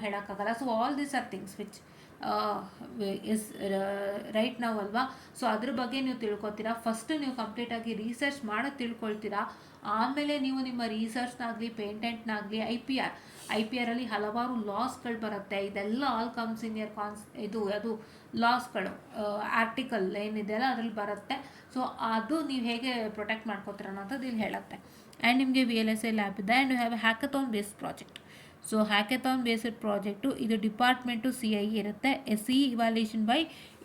ಹೇಳೋಕ್ಕಾಗಲ್ಲ. So all these are things which is right ನಾವು ಅಲ್ವಾ. ಸೊ ಅದ್ರ ಬಗ್ಗೆ ನೀವು ತಿಳ್ಕೊತೀರಾ. ಫಸ್ಟ್ ನೀವು ಕಂಪ್ಲೀಟಾಗಿ ರಿಸರ್ಚ್ ಮಾಡೋದು ತಿಳ್ಕೊಳ್ತೀರಾ. ಆಮೇಲೆ ನೀವು ನಿಮ್ಮ ರಿಸರ್ಚ್ನಾಗಲಿ ಪೇಟೆಂಟ್ನಾಗಲಿ ಐ ಪಿ ಆರಲ್ಲಿ ಹಲವಾರು ಲಾಸ್ಗಳು ಬರುತ್ತೆ. ಇದೆಲ್ಲ ಆಲ್ ಕಮ್ಸ್ ಇನ್ ಯರ್ ಅದು ಲಾಸ್ಗಳು ಆರ್ಟಿಕಲ್ ಏನಿದೆಯಲ್ಲ ಅದ್ರಲ್ಲಿ ಬರುತ್ತೆ. ಸೊ ಅದು ನೀವು ಹೇಗೆ ಪ್ರೊಟೆಕ್ಟ್ ಮಾಡ್ಕೋತೀರ ಅನ್ನೋಂಥದ್ದು ಇಲ್ಲಿ ಹೇಳುತ್ತೆ. ಆ್ಯಂಡ್ ನಿಮಗೆ VLSI ಲ್ಯಾಬ್ ಇದೆ and you have a hackathon based project. So hackathon based project ಇದು ಡಿಪಾರ್ಟ್ಮೆಂಟು CIE ಇರುತ್ತೆ. SE evaluation by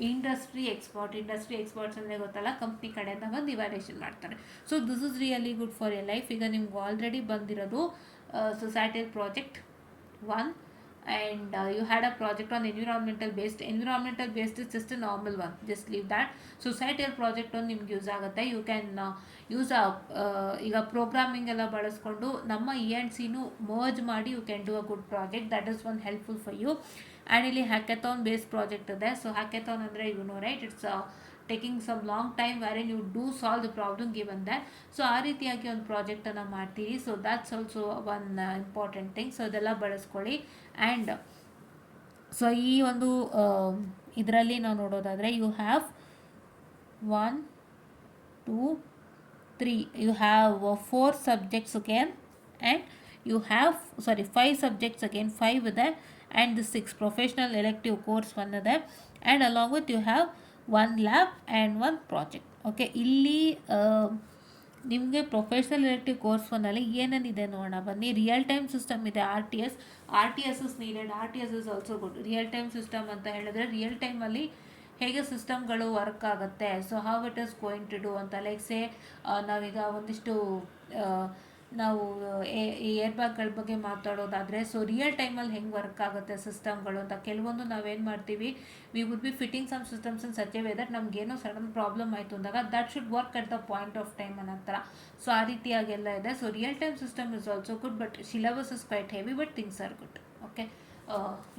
industry experts ಅಂದರೆ ಗೊತ್ತಲ್ಲ, ಕಂಪ್ನಿ ಕಡೆಯಿಂದ ಬಂದು ಇವ್ಯಾಲ್ಯೂಯೇಷನ್ ಮಾಡ್ತಾರೆ. So this is really good for your life. ಈಗ ನಿಮ್ಗೆ ಆಲ್ರೆಡಿ ಬಂದಿರೋದು societal project 1 and you had a project on environmental based is just a normal one, just leave that. Societal project on ನಿಮ್ಗೆ use ಆಗುತ್ತೆ. You can use ಈಗ programming ಎಲ್ಲ ಬಳಸ್ಕೊಂಡು ನಮ್ಮ E&Cನೂ ಮರ್ಜ್ ಮಾಡಿ you can do a good project. That is one helpful for you. And ಇಲ್ಲಿ hackathon based project ಇದೆ. ಸೊ ಹ್ಯಾಕಥಾನ್ ಅಂದರೆ right, it's taking some long time where you do solve the problem given that. So ಆ ರೀತಿಯಾಗಿ ಒಂದು ಪ್ರಾಜೆಕ್ಟನ್ನು ಮಾಡ್ತೀರಿ. So that's also one important thing. So ಅದೆಲ್ಲ ಬಳಸ್ಕೊಳ್ಳಿ. ಆ್ಯಂಡ್ ಸೊ ಈ ಒಂದು ಇದರಲ್ಲಿ ನಾವು ನೋಡೋದಾದರೆ you have 1 2 3 you have 4 subjects again, and you have 5 subjects again, 5 ಇದೆ, and the 6 professional elective course 1 ಇದೆ, and along with you have 1 lab and 1 project. Okay, ಇಲ್ಲಿ ನಿಮಗೆ ಪ್ರೊಫೆಷ್ನಲ್ ಎಲೆಕ್ಟಿವ್ ಕೋರ್ಸ್ 1ಅಲ್ಲಿ ಏನೇನಿದೆ ನೋಡೋಣ ಬನ್ನಿ. ರಿಯಲ್ ಟೈಮ್ ಸಿಸ್ಟಮ್ ಇದೆ, R T S is needed. RTS is also good. Real time system ಅಂತ ಹೇಳಿದ್ರೆ ರಿಯಲ್ ಟೈಮಲ್ಲಿ ಹೇಗೆ ಸಿಸ್ಟಮ್ಗಳು ವರ್ಕ್ ಆಗುತ್ತೆ, so how it is going to do ಅಂತ. ಲೈಕ್ ಸೇ ನಾವೀಗ ಒಂದಿಷ್ಟು ನಾವು ಏರ್ ಬ್ಯಾಗ್ಗಳ ಬಗ್ಗೆ ಮಾತಾಡೋದಾದರೆ, ಸೊ ರಿಯಲ್ ಟೈಮಲ್ಲಿ ಹೆಂಗೆ ವರ್ಕ್ ಆಗುತ್ತೆ ಸಿಸ್ಟಮ್ಗಳು ಅಂತ. ಕೆಲವೊಂದು ನಾವೇನು ಮಾಡ್ತೀವಿ, we would be fitting some systems in such a way that ನಮಗೇನೋ ಸಡನ್ ಪ್ರಾಬ್ಲಮ್ ಆಯಿತು ಅಂದಾಗ that should work at the point of time ಅನ್ನೋ ಥರ. ಸೊ ಆ ರೀತಿಯಾಗೆಲ್ಲ ಇದೆ. So real time system is also good, but syllabus is quite heavy, but things are good. Okay,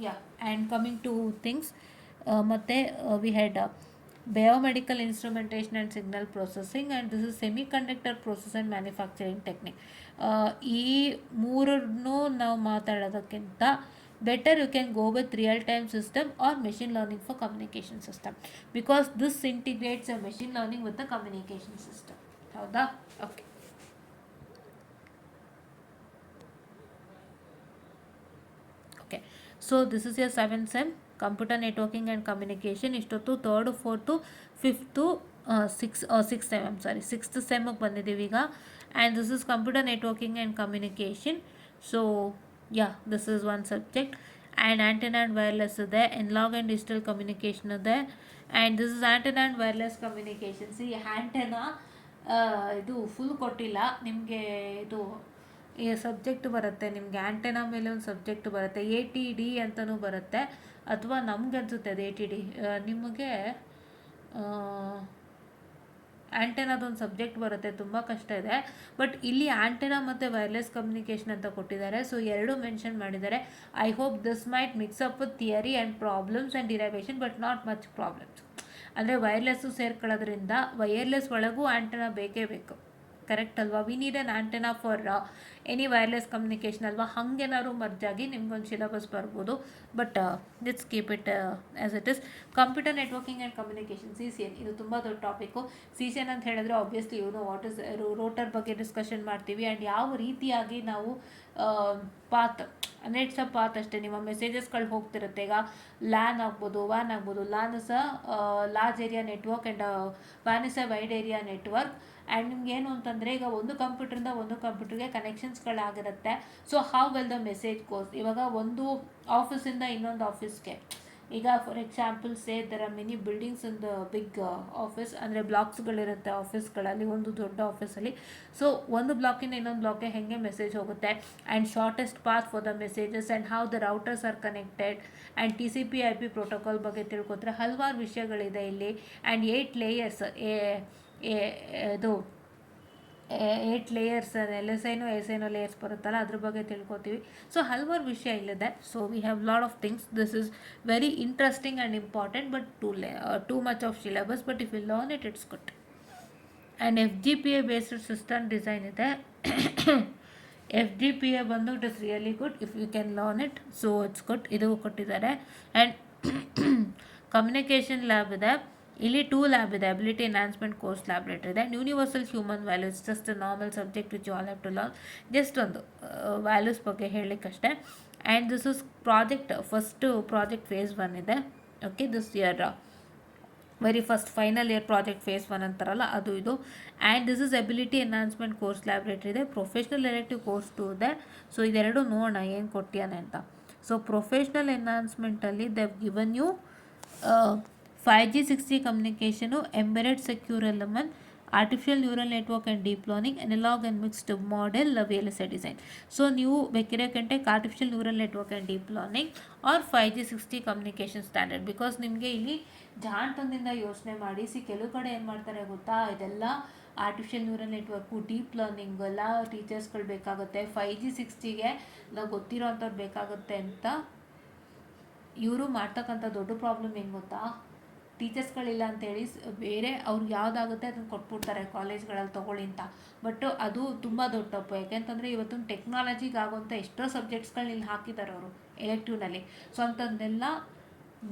yeah. And coming to things, ಮತ್ತು we had biomedical instrumentation and signal processing, and this is semiconductor process and manufacturing technique. ಈ ಮೂರನ್ನು ನಾವು ಮಾತಾಡೋದಕ್ಕಿಂತ better you can go with real time system or machine learning for communication system, because this integrates a machine learning with the communication system. ಹೌದಾ? Okay. Okay, so this is your 7th sem computer networking and communication. ಇಷ್ಟೊತ್ತು 3rd 4th 5th 6th ಸೆಮ್ಗೆ ಬಂದಿದ್ದೀವಿ ಈಗ. And this is computer networking and communication. So yeah, this is one subject. And antenna and wireless ಇದೆ, analog and digital communication ಇದೆ. And this is antenna and wireless communication. C antenna ಇದು full ಕೊಟ್ಟಿಲ್ಲ ನಿಮಗೆ. ಇದು ಈ subject ಬರುತ್ತೆ ನಿಮಗೆ, antenna ಮೇಲೆ ಒಂದು ಸಬ್ಜೆಕ್ಟ್ ಬರುತ್ತೆ, ATD ಅಂತಲೂ ಬರುತ್ತೆ, ಅಥವಾ ನಮ್ಗೆ ಅನಿಸುತ್ತೆ ಅದು ATD. ನಿಮಗೆ ಆ್ಯಂಟೆನಾದೊಂದು ಸಬ್ಜೆಕ್ಟ್ ಬರುತ್ತೆ, ತುಂಬ ಕಷ್ಟ ಇದೆ. ಬಟ್ ಇಲ್ಲಿ ಆ್ಯಂಟೆನಾ ಮತ್ತು ವೈರ್ಲೆಸ್ ಕಮ್ಯುನಿಕೇಷನ್ ಅಂತ ಕೊಟ್ಟಿದ್ದಾರೆ. ಸೊ ಎರಡು ಮೆನ್ಷನ್ ಮಾಡಿದ್ದಾರೆ. I hope this mite mix up with theory and problems and derivation, but not much problems. ಅಂದರೆ ವೈರ್ಲೆಸ್ಸು ಸೇರ್ಕೊಳ್ಳೋದ್ರಿಂದ ವೈರ್ಲೆಸ್ ಒಳಗೂ ಆ್ಯಂಟೆನಾ ಬೇಕೇ ಬೇಕು, ಕರೆಕ್ಟ್ ಅಲ್ವಾ? We need on antenna for any wireless communication ಅಲ್ವಾ? ಹಾಗೇನಾದ್ರು ಮರ್ಜಾಗಿ ನಿಮ್ಗೊಂದು ಸಿಲೆಬಸ್ ಬರ್ಬೋದು, but let's keep it as it is. Computer networking and communication, CCN, ಇದು ತುಂಬ ದೊಡ್ಡ ಟಾಪಿಕ್ಕು. CCN ಅಂತ ಹೇಳಿದ್ರೆ ಆಬ್ವಿಯಸ್ಲಿ ವಾಟ್ ಇಸ್ ರೋಟರ್ ಬಗ್ಗೆ ಡಿಸ್ಕಷನ್ ಮಾಡ್ತೀವಿ, ಆ್ಯಂಡ್ ಯಾವ ರೀತಿಯಾಗಿ ನಾವು ಪಾತ್ ಅಂದರೆ ಇಟ್ಸ್ ಅ ಪಾತ್ ಅಷ್ಟೇ. ನಿಮ್ಮ ಮೆಸೇಜಸ್ಗಳು ಹೋಗ್ತಿರುತ್ತೆ. ಈಗ ಲ್ಯಾನ್ ಆಗ್ಬೋದು, ವ್ಯಾನ್ ಆಗ್ಬೋದು. LAN is a large area network and ವ್ಯಾನ್ is a wide area network. And ನಿಮ್ಗೆ ಏನು ಅಂತಂದರೆ, ಈಗ ಒಂದು ಕಂಪ್ಯೂಟ್ರಿಂದ ಒಂದು ಕಂಪ್ಯೂಟರ್ಗೆ ಕನೆಕ್ಷನ್ಸ್ಗಳಾಗಿರುತ್ತೆ. So how well the message goes. ಇವಾಗ ಒಂದು ಆಫೀಸಿಂದ ಇನ್ನೊಂದು ಆಫೀಸ್ಗೆ, ಈಗ for example say there are many buildings in the big office, ಅಂದರೆ ಬ್ಲಾಕ್ಸ್ಗಳಿರುತ್ತೆ ಆಫೀಸ್ಗಳಲ್ಲಿ, ಒಂದು ದೊಡ್ಡ ಆಫೀಸಲ್ಲಿ. ಸೊ ಒಂದು ಬ್ಲಾಕಿಂದ ಇನ್ನೊಂದು ಬ್ಲಾಕ್ಗೆ ಹೇಗೆ ಮೆಸೇಜ್ ಹೋಗುತ್ತೆ, and shortest path for the messages, and how the routers are connected, and TCP/IP protocol ಬಗ್ಗೆ ತಿಳ್ಕೊತಾರೆ. ಹಲವಾರು ವಿಷಯಗಳಿದೆ ಇಲ್ಲಿ. ಆ್ಯಂಡ್ 8 ಲೇಯರ್ಸ್, ಇದು 8 ಲೇಯರ್ಸ್, LSIನೋ SIನೋ ಲೇಯರ್ಸ್ ಬರುತ್ತಲ್ಲ, ಅದ್ರ ಬಗ್ಗೆ ತಿಳ್ಕೊತೀವಿ. ಸೊ ಹಲವಾರು ವಿಷಯ ಇಲ್ಲಿದೆ. So we have lot of things. This is very interesting and important, but too much of syllabus, but if you learn it, it's good. And FGPA based system design ಇದೆ. FGPA ಬಂದು it is really good if you can learn it. So it's good. ಇದು ಕೊಟ್ಟಿದ್ದಾರೆ. And communication lab ಇದೆ. ಇಲ್ಲಿ 2 lab ಇದೆ, ability enhancement course laboratory ಇದೆ, universal human values just normal subject which you all have to learn, just ಒಂದು values ಬಗ್ಗೆ ಹೇಳಲಿಕ್ಕಷ್ಟೇ. And this is project, first project phase 1 ಇದೆ. Okay, this year very first final year project phase 1 ಅಂತಾರಲ್ಲ ಅದು ಇದು. And this is ability enhancement course laboratory ಇದೆ, professional elective course 2 ಇದೆ. So ಇದೆರಡು ನೋಡೋಣ ಏನು ಕೊಟ್ಟಿಯಾನೆ ಅಂತ. So professional ಎನ್ಹಾನ್ಸ್ಮೆಂಟಲ್ಲಿ Dev given you 5G 6G communication, embedded secure element, artificial neural network and deep learning, analog and mixed model, VLSI design. So ನೀವು ಬೇಕಿರೋ ಕಂಟೆಕ್ artificial neural network and deep learning or 5G 6G communication standard. Because ನಿಮಗೆ ಇಲ್ಲಿ ಜಾಣ್ತನದಿಂದ ಯೋಚನೆ ಮಾಡಿ, ಕೆಲವು ಕಡೆ ಏನು ಮಾಡ್ತಾರೆ ಗೊತ್ತಾ, ಇದೆಲ್ಲ artificial neural network, deep learning ಎಲ್ಲ ಟೀಚರ್ಸ್ಗಳು ಬೇಕಾಗುತ್ತೆ, 5G 6Gಗೆ ನಾವು ಗೊತ್ತಿರೋ ಅಂಥವ್ರು ಬೇಕಾಗುತ್ತೆ ಅಂತ ಇವರು ಮಾಡ್ತಕ್ಕಂಥ ದೊಡ್ಡ ಪ್ರಾಬ್ಲಮ್ ಏನು ಗೊತ್ತಾ, ಟೀಚರ್ಸ್ಗಳಿಲ್ಲ ಅಂತೇಳಿ ಬೇರೆ ಅವ್ರಿಗೆ ಯಾವುದಾಗುತ್ತೆ ಅದನ್ನು ಕೊಟ್ಬಿಡ್ತಾರೆ ಕಾಲೇಜ್ಗಳಲ್ಲಿ ತೊಗೊಳ್ಳಿ ಅಂತ. ಬಟ್ ಅದು ತುಂಬ ದೊಡ್ಡ ತಪ್ಪು. ಯಾಕೆಂತಂದರೆ ಇವತ್ತು ಟೆಕ್ನಾಲಜಿಗೆ ಆಗುವಂಥ ಎಷ್ಟೋ ಸಬ್ಜೆಕ್ಟ್ಸ್ಗಳನ್ನ ಇಲ್ಲಿ ಹಾಕಿದ್ದಾರೆ ಅವರು ಎಲೆಕ್ಟಿವ್ನಲ್ಲಿ. ಸೊ ಅಂಥದ್ದನ್ನೆಲ್ಲ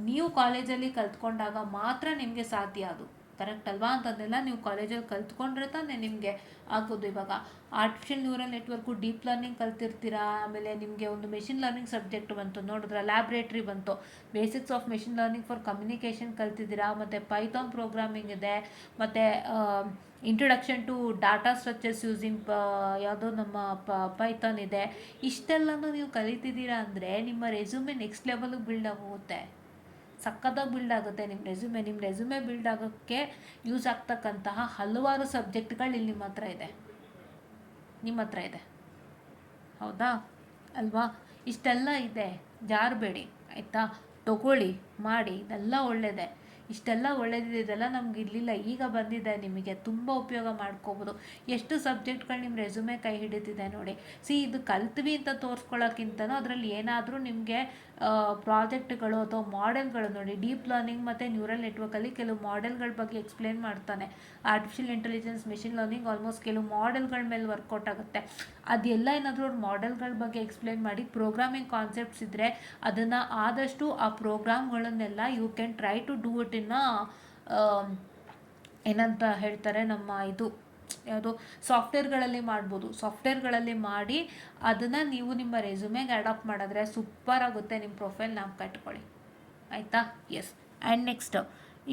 ನೀವು ಕಾಲೇಜಲ್ಲಿ ಕಲ್ತ್ಕೊಂಡಾಗ ಮಾತ್ರ ನಿಮಗೆ ಸಾಧ್ಯ, ಅದು ಕರೆಕ್ಟ್ ಅಲ್ವಾ? ಅಂತಂದೆಲ್ಲ ನೀವು ಕಾಲೇಜಲ್ಲಿ ಕಲ್ತ್ಕೊಂಡ್ರೆ ತಾನೇ ನಿಮಗೆ ಆಗೋದು. ಇವಾಗ artificial neural network, deep learning ಕಲ್ತಿರ್ತೀರಾ, ಆಮೇಲೆ ನಿಮಗೆ ಒಂದು ಮೆಷಿನ್ ಲರ್ನಿಂಗ್ ಸಬ್ಜೆಕ್ಟ್ ಬಂತು, ನೋಡಿದ್ರೆ ಲ್ಯಾಬ್ರೇಟ್ರಿ ಬಂತು, basics of machine learning for communication ಕಲ್ತಿದ್ದೀರಾ, ಮತ್ತು ಪೈಥಾನ್ ಪ್ರೋಗ್ರಾಮಿಂಗ್ ಇದೆ, ಮತ್ತು introduction to data structures using ಯಾವುದೋ ನಮ್ಮ ಪೈಥಾನ್ ಇದೆ. ಇಷ್ಟೆಲ್ಲನೂ ನೀವು ಕಲಿತಿದ್ದೀರಾ ಅಂದರೆ ನಿಮ್ಮ ರೆಸ್ಯೂಮೆ ನೆಕ್ಸ್ಟ್ ಲೆವೆಲ್ಗೆ ಬಿಲ್ಡ್ ಆಗೋಗುತ್ತೆ, ಸಕ್ಕತ್ತಾಗಿ ಬಿಲ್ಡ್ ಆಗುತ್ತೆ ನಿಮ್ಮ ರೆಸ್ಯೂಮೆ ಬಿಲ್ಡ್ ಆಗೋಕ್ಕೆ ಯೂಸ್ ಆಗ್ತಕ್ಕಂತಹ ಹಲವಾರು ಸಬ್ಜೆಕ್ಟ್ಗಳು ಇಲ್ಲಿ ನಿಮ್ಮ ಹತ್ರ ಇದೆ, ಹೌದಾ ಅಲ್ವಾ? ಇಷ್ಟೆಲ್ಲ ಇದೆ, ಜಾರಬೇಡಿ ಆಯಿತಾ, ತಗೊಳ್ಳಿ ಮಾಡಿ, ಇದೆಲ್ಲ ಒಳ್ಳೆಯದೇ, ಇಷ್ಟೆಲ್ಲ ಒಳ್ಳೆಯದಿದೆ, ಇದೆಲ್ಲ ನಮ್ಗೆ ಇರಲಿಲ್ಲ, ಈಗ ಬಂದಿದೆ, ನಿಮಗೆ ತುಂಬ ಉಪಯೋಗ ಮಾಡ್ಕೋಬೋದು. ಎಷ್ಟು ಸಬ್ಜೆಕ್ಟ್ಗಳು ನಿಮ್ಮ ರೆಸ್ಯೂಮೆ ಕೈ ಹಿಡಿತಿದೆ ನೋಡಿ. ಇದು ಕಲ್ತ್ವಿ ಅಂತ ತೋರಿಸ್ಕೊಳ್ಳೋಕ್ಕಿಂತನೂ ಅದರಲ್ಲಿ ಏನಾದರೂ ನಿಮಗೆ ಪ್ರಾಜೆಕ್ಟ್ಗಳು ಅಥವಾ ಮಾಡೆಲ್ಗಳು ನೋಡಿ, ಡೀಪ್ ಲರ್ನಿಂಗ್ ಮತ್ತು ನ್ಯೂರಲ್ ನೆಟ್ವರ್ಕಲ್ಲಿ ಕೆಲವು ಮಾಡೆಲ್ಗಳ ಬಗ್ಗೆ ಎಕ್ಸ್ಪ್ಲೇನ್ ಮಾಡ್ತಾನೆ. Artificial intelligence, machine learning almost ಕೆಲವು ಮಾಡೆಲ್ಗಳ ಮೇಲೆ ವರ್ಕೌಟ್ ಆಗುತ್ತೆ. ಅದೆಲ್ಲ ಏನಾದರೂ ಅವ್ರ ಮಾಡೆಲ್ಗಳ ಬಗ್ಗೆ ಎಕ್ಸ್ಪ್ಲೇನ್ ಮಾಡಿ, ಪ್ರೋಗ್ರಾಮಿಂಗ್ ಕಾನ್ಸೆಪ್ಟ್ಸ್ ಇದ್ದರೆ ಅದನ್ನು ಆದಷ್ಟು ಆ ಪ್ರೋಗ್ರಾಮ್ಗಳನ್ನೆಲ್ಲ you can try to do it in ಏನಂತ ಹೇಳ್ತಾರೆ, ನಮ್ಮ ಇದು ಯಾವುದು ಸಾಫ್ಟ್ವೇರ್ಗಳಲ್ಲಿ ಮಾಡ್ಬೋದು. ಸಾಫ್ಟ್ವೇರ್ಗಳಲ್ಲಿ ಮಾಡಿ ಅದನ್ನು ನೀವು ನಿಮ್ಮ ರೆಸ್ಯೂಮೆಗೆ ಅಡಾಪ್ಟ್ ಮಾಡಿದ್ರೆ ಸೂಪರ್ ಆಗುತ್ತೆ, ನಿಮ್ಮ ಪ್ರೊಫೈಲ್ ನಾವು ಕಟ್ಕೊಳ್ಳಿ ಆಯಿತಾ. ಎಸ್. ಆ್ಯಂಡ್ ನೆಕ್ಸ್ಟ್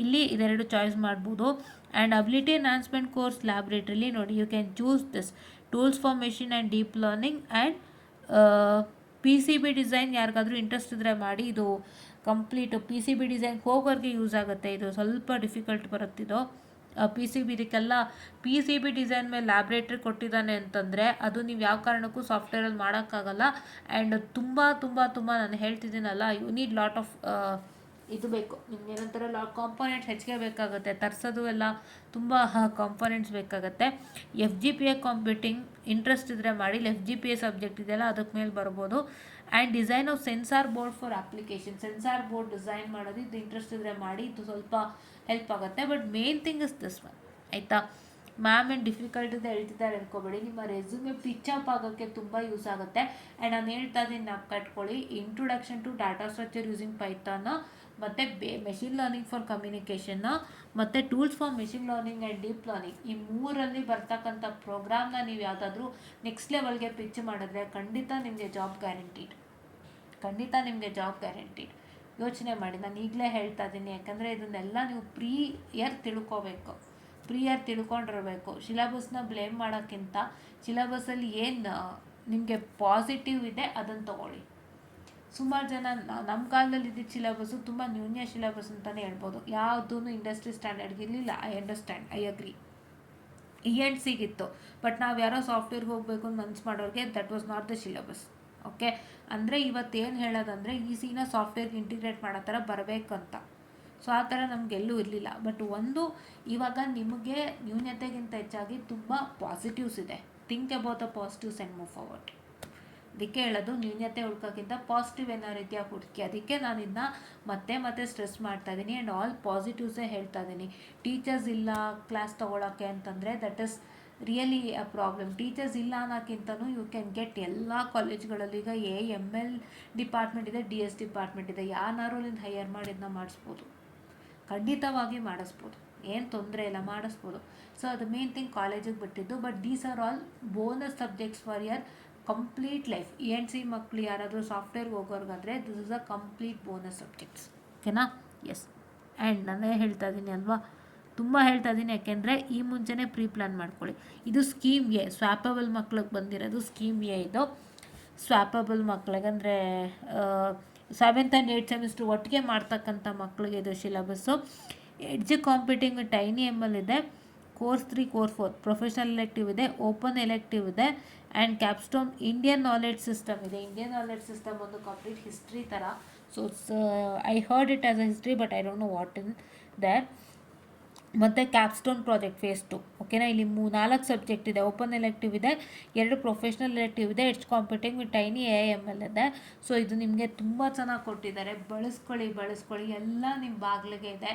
ಇಲ್ಲಿ ಇದೆರಡು ಚಾಯ್ಸ್ ಮಾಡ್ಬೋದು. ಆ್ಯಂಡ್ ಅಬಿಲಿಟಿ ಎನ್ಹಾನ್ಸ್ಮೆಂಟ್ ಕೋರ್ಸ್ ಲ್ಯಾಬ್ರೇಟರಿಲಿ ನೋಡಿ, you can choose this tools for machine and deep learning and PCB design. ಯಾರಿಗಾದರೂ ಇಂಟ್ರೆಸ್ಟ್ ಇದ್ದರೆ ಮಾಡಿ, ಇದು ಕಂಪ್ಲೀಟು PCB ಡಿಸೈನ್ ಹೋಗೋರಿಗೆ ಯೂಸ್ ಆಗುತ್ತೆ. ಇದು ಸ್ವಲ್ಪ ಡಿಫಿಕಲ್ಟ್ ಬರುತ್ತಿದ್ದು PCB, ಇದಕ್ಕೆಲ್ಲ PCB ಡಿಸೈನ್ ಮೇಲೆ ಲ್ಯಾಬ್ರೇಟ್ರಿ ಕೊಟ್ಟಿದ್ದಾನೆ ಅಂತಂದರೆ ಅದು ನೀವು ಯಾವ ಕಾರಣಕ್ಕೂ ಸಾಫ್ಟ್ವೇರಲ್ಲಿ ಮಾಡೋಕ್ಕಾಗಲ್ಲ. ಆ್ಯಂಡ್ ತುಂಬ ನಾನು ಹೇಳ್ತಿದ್ದೀನಲ್ಲ, ಯು ನೀಡ್ ಲಾಟ್ ಆಫ್ ಇದು ಬೇಕು ನಿಮ್ಗೆ, ಏನಂತಾರೆ ಕಾಂಪೋನೆಂಟ್ಸ್ ಹೆಚ್ಚಿಗೆ ಬೇಕಾಗುತ್ತೆ, ತರಿಸೋದು ಎಲ್ಲ ತುಂಬ ಕಾಂಪೋನೆಂಟ್ಸ್ ಬೇಕಾಗುತ್ತೆ. FGPA ಕಂಪ್ಯೂಟಿಂಗ್ ಇಂಟ್ರೆಸ್ಟ್ ಇದ್ದರೆ ಮಾಡಿ, FGPA ಸಬ್ಜೆಕ್ಟ್ ಇದೆಯಲ್ಲ ಅದಕ್ಕೆ ಮೇಲೆ ಬರ್ಬೋದು. And design of sensor board for application, sensor board design ಮಾಡೋದು, ಇದು ಇಂಟ್ರೆಸ್ಟ್ ಇದ್ದರೆ ಮಾಡಿ, ಇದು ಸ್ವಲ್ಪ ಹೆಲ್ಪ್ ಆಗುತ್ತೆ. But main thing is this one ಆಯಿತಾ. ಮ್ಯಾಮ್ ಏನು ಡಿಫಿಕಲ್ಟ್ ಇದೆ ಹೇಳ್ತಿದ್ದಾರೆ ಅನ್ಕೋಬೇಡಿ, ನಿಮ್ಮ ರೆಸ್ಯೂಮೆ ಪಿಚ್ಚಪ್ ಆಗೋಕ್ಕೆ ತುಂಬ ಯೂಸ್ ಆಗುತ್ತೆ. ಆ್ಯಂಡ್ ನಾನು ಹೇಳ್ತಾ ಇದ್ದೀನಿ, ನಾವು ಕಟ್ಕೊಳ್ಳಿ, introduction to data structure using Python, ಮತ್ತು ಮೆಷಿನ್ ಲರ್ನಿಂಗ್ ಫಾರ್ ಕಮ್ಯುನಿಕೇಷನ್ನ, ಮತ್ತು tools for machine learning and deep learning, ಈ ಮೂರಲ್ಲಿ ಬರ್ತಕ್ಕಂಥ ಪ್ರೋಗ್ರಾಮ್ನ ನೀವು ಯಾವುದಾದ್ರೂ ನೆಕ್ಸ್ಟ್ ಲೆವೆಲ್ಗೆ ಪಿಚ್ ಮಾಡಿದ್ರೆ ಖಂಡಿತ ನಿಮಗೆ ಜಾಬ್ ಗ್ಯಾರಂಟೀಡ್. ಯೋಚನೆ ಮಾಡಿ, ನಾನು ಈಗಲೇ ಹೇಳ್ತಾ ಇದ್ದೀನಿ, ಯಾಕಂದರೆ ಇದನ್ನೆಲ್ಲ ನೀವು ಪ್ರೀ ಇಯರ್ ತಿಳ್ಕೊಂಡಿರಬೇಕು. ಸಿಲೆಬಸ್ನ ಬ್ಲೇಮ್ ಮಾಡೋಕ್ಕಿಂತ ಸಿಲೆಬಸ್ಸಲ್ಲಿ ಏನು ನಿಮಗೆ ಪಾಸಿಟಿವ್ ಇದೆ ಅದನ್ನು ತೊಗೊಳ್ಳಿ. ಸುಮಾರು ಜನ ನಮ್ಮ ಕಾಲದಲ್ಲಿ ಇದ್ದಿದ್ದ ಸಿಲೆಬಸ್ಸು ತುಂಬ ನ್ಯೂನ್ಯ ಸಿಲೆಬಸ್ ಅಂತಲೇ ಹೇಳ್ಬೋದು, ಯಾವುದೂ ಇಂಡಸ್ಟ್ರಿ ಸ್ಟ್ಯಾಂಡರ್ಡ್ಗೆ ಇರಲಿಲ್ಲ. I agree. ENCಗಿತ್ತು, ಬಟ್ ನಾವು ಯಾರೋ ಸಾಫ್ಟ್ವೇರ್ಗೆ ಹೋಗಬೇಕು ಅಂತ ಮನ್ಸು ಮಾಡೋರಿಗೆ that was not the syllabus. Okay, ಅಂದರೆ ಇವತ್ತೇನು ಹೇಳೋದಂದರೆ ECನ ಸಾಫ್ಟ್ವೇರ್ಗೆ ಇಂಟಿಗ್ರೇಟ್ ಮಾಡೋ ಥರ ಬರಬೇಕಂತ. ಸೊ ಆ ಥರ ನಮಗೆಲ್ಲೂ ಇರಲಿಲ್ಲ. ಬಟ್ ಇವಾಗ ನಿಮಗೆ ನ್ಯೂನ್ಯತೆಗಿಂತ ಹೆಚ್ಚಾಗಿ ತುಂಬ ಪಾಸಿಟಿವ್ಸ್ ಇದೆ. Think about the positives and move forward. ಅದಕ್ಕೆ ಹೇಳೋದು, ನ್ಯೂನ್ಯತೆ ಹುಡ್ಕೋಕ್ಕಿಂತ ಪಾಸಿಟಿವ್ ಏನೋ ರೀತಿಯಾಗಿ ಹುಡುಕಿ. ಅದಕ್ಕೆ ನಾನು ಇದನ್ನ ಮತ್ತೆ ಸ್ಟ್ರೆಸ್ ಮಾಡ್ತಾ ಇದ್ದೀನಿ. ಆ್ಯಂಡ್ ಆಲ್ ಪಾಸಿಟಿವ್ಸೇ ಹೇಳ್ತಾ ಇದ್ದೀನಿ. ಟೀಚರ್ಸ್ ಇಲ್ಲ ಕ್ಲಾಸ್ ತೊಗೊಳಕ್ಕೆ ಅಂತಂದರೆ that is really a problem. Teachers ಇಲ್ಲ ಅನ್ನೋಕ್ಕಿಂತನೂ ಯು ಕ್ಯಾನ್ ಗೆಟ್ ಎಲ್ಲ ಕಾಲೇಜ್ಗಳಲ್ಲಿ ಈಗ AML ಡಿಪಾರ್ಟ್ಮೆಂಟ್ ಇದೆ, DS ಡಿಪಾರ್ಟ್ಮೆಂಟ್ ಇದೆ, ಯಾರನ್ನಾರು ಅಲ್ಲಿಂದ ಹೈಯರ್ ಮಾಡಿ ಇದನ್ನ ಮಾಡಿಸ್ಬೋದು. ಖಂಡಿತವಾಗಿ ಮಾಡಿಸ್ಬೋದು, ಏನು ತೊಂದರೆ ಇಲ್ಲ, ಮಾಡಿಸ್ಬೋದು. ಸೊ ಅದು ಮೇನ್ ಥಿಂಗ್ ಕಾಲೇಜಿಗೆ ಬಿಟ್ಟಿದ್ದು. But these are all bonus subjects for your complete life. ENC ಮಕ್ಕಳು ಯಾರಾದರೂ ಸಾಫ್ಟ್ವೇರ್ಗೆ ಹೋಗೋರ್ಗಾದರೆ this is a complete bonus subjects. ಓಕೆನಾ? ಎಸ್. ಆ್ಯಂಡ್ ನಾನೇ ಹೇಳ್ತಾ ಇದ್ದೀನಿ ಅಲ್ವಾ, ತುಂಬ ಹೇಳ್ತಾ ಇದ್ದೀನಿ, ಯಾಕೆಂದರೆ ಈ ಮುಂಚೆನೇ ಪ್ರೀ ಪ್ಲ್ಯಾನ್ ಮಾಡ್ಕೊಳ್ಳಿ. ಇದು ಸ್ಕೀಮ್ ಎ, ಸ್ವಾಪಬಲ್ ಮಕ್ಳಿಗೆ ಬಂದಿರೋದು ಸ್ಕೀಮ್ ಎ. ಇದು ಸ್ವಾಪಬಲ್ ಮಕ್ಳಿಗೆ ಅಂದರೆ 7th and 8th ಸೆಮಿಸ್ಟ್ರ್ ಒಟ್ಟಿಗೆ ಮಾಡ್ತಕ್ಕಂಥ ಮಕ್ಕಳಿಗೆ ಇದು syllabus. Edge competing tiny ML ಇದೆ, ಕೋರ್ಸ್ 3 ಕೋರ್ಸ್ 4 ಪ್ರೊಫೆಷನಲ್ ಎಲೆಕ್ಟಿವ್ ಇದೆ, ಓಪನ್ ಎಲೆಕ್ಟಿವ್ ಇದೆ, ಆ್ಯಂಡ್ ಕ್ಯಾಪ್ಸ್ಟೋನ್ ಇಂಡಿಯನ್ ನಾಲೆಡ್ಜ್ ಸಿಸ್ಟಮ್ ಇದೆ. ಇಂಡಿಯನ್ ನಾಲೆಡ್ಜ್ ಸಿಸ್ಟಮ್ ಒಂದು ಕಂಪ್ಲೀಟ್ ಹಿಸ್ಟ್ರಿ ಥರ. So I heard it as a history, but I don't know what in that. ಮತ್ತು capstone project face 2. ಓಕೆನಾ? ಇಲ್ಲಿ 4 subject ಇದೆ. Open elective ಇದೆ, 2 professional elective ಇದೆ, edge competing with tiny AIML ಇದೆ. So ಇದು ನಿಮಗೆ ತುಂಬ ಚೆನ್ನಾಗಿ ಕೊಟ್ಟಿದ್ದಾರೆ, ಬಳಸ್ಕೊಳ್ಳಿ. ಎಲ್ಲ ನಿಮ್ಮ ಬಾಗಿಲಿಗೆ ಇದೆ.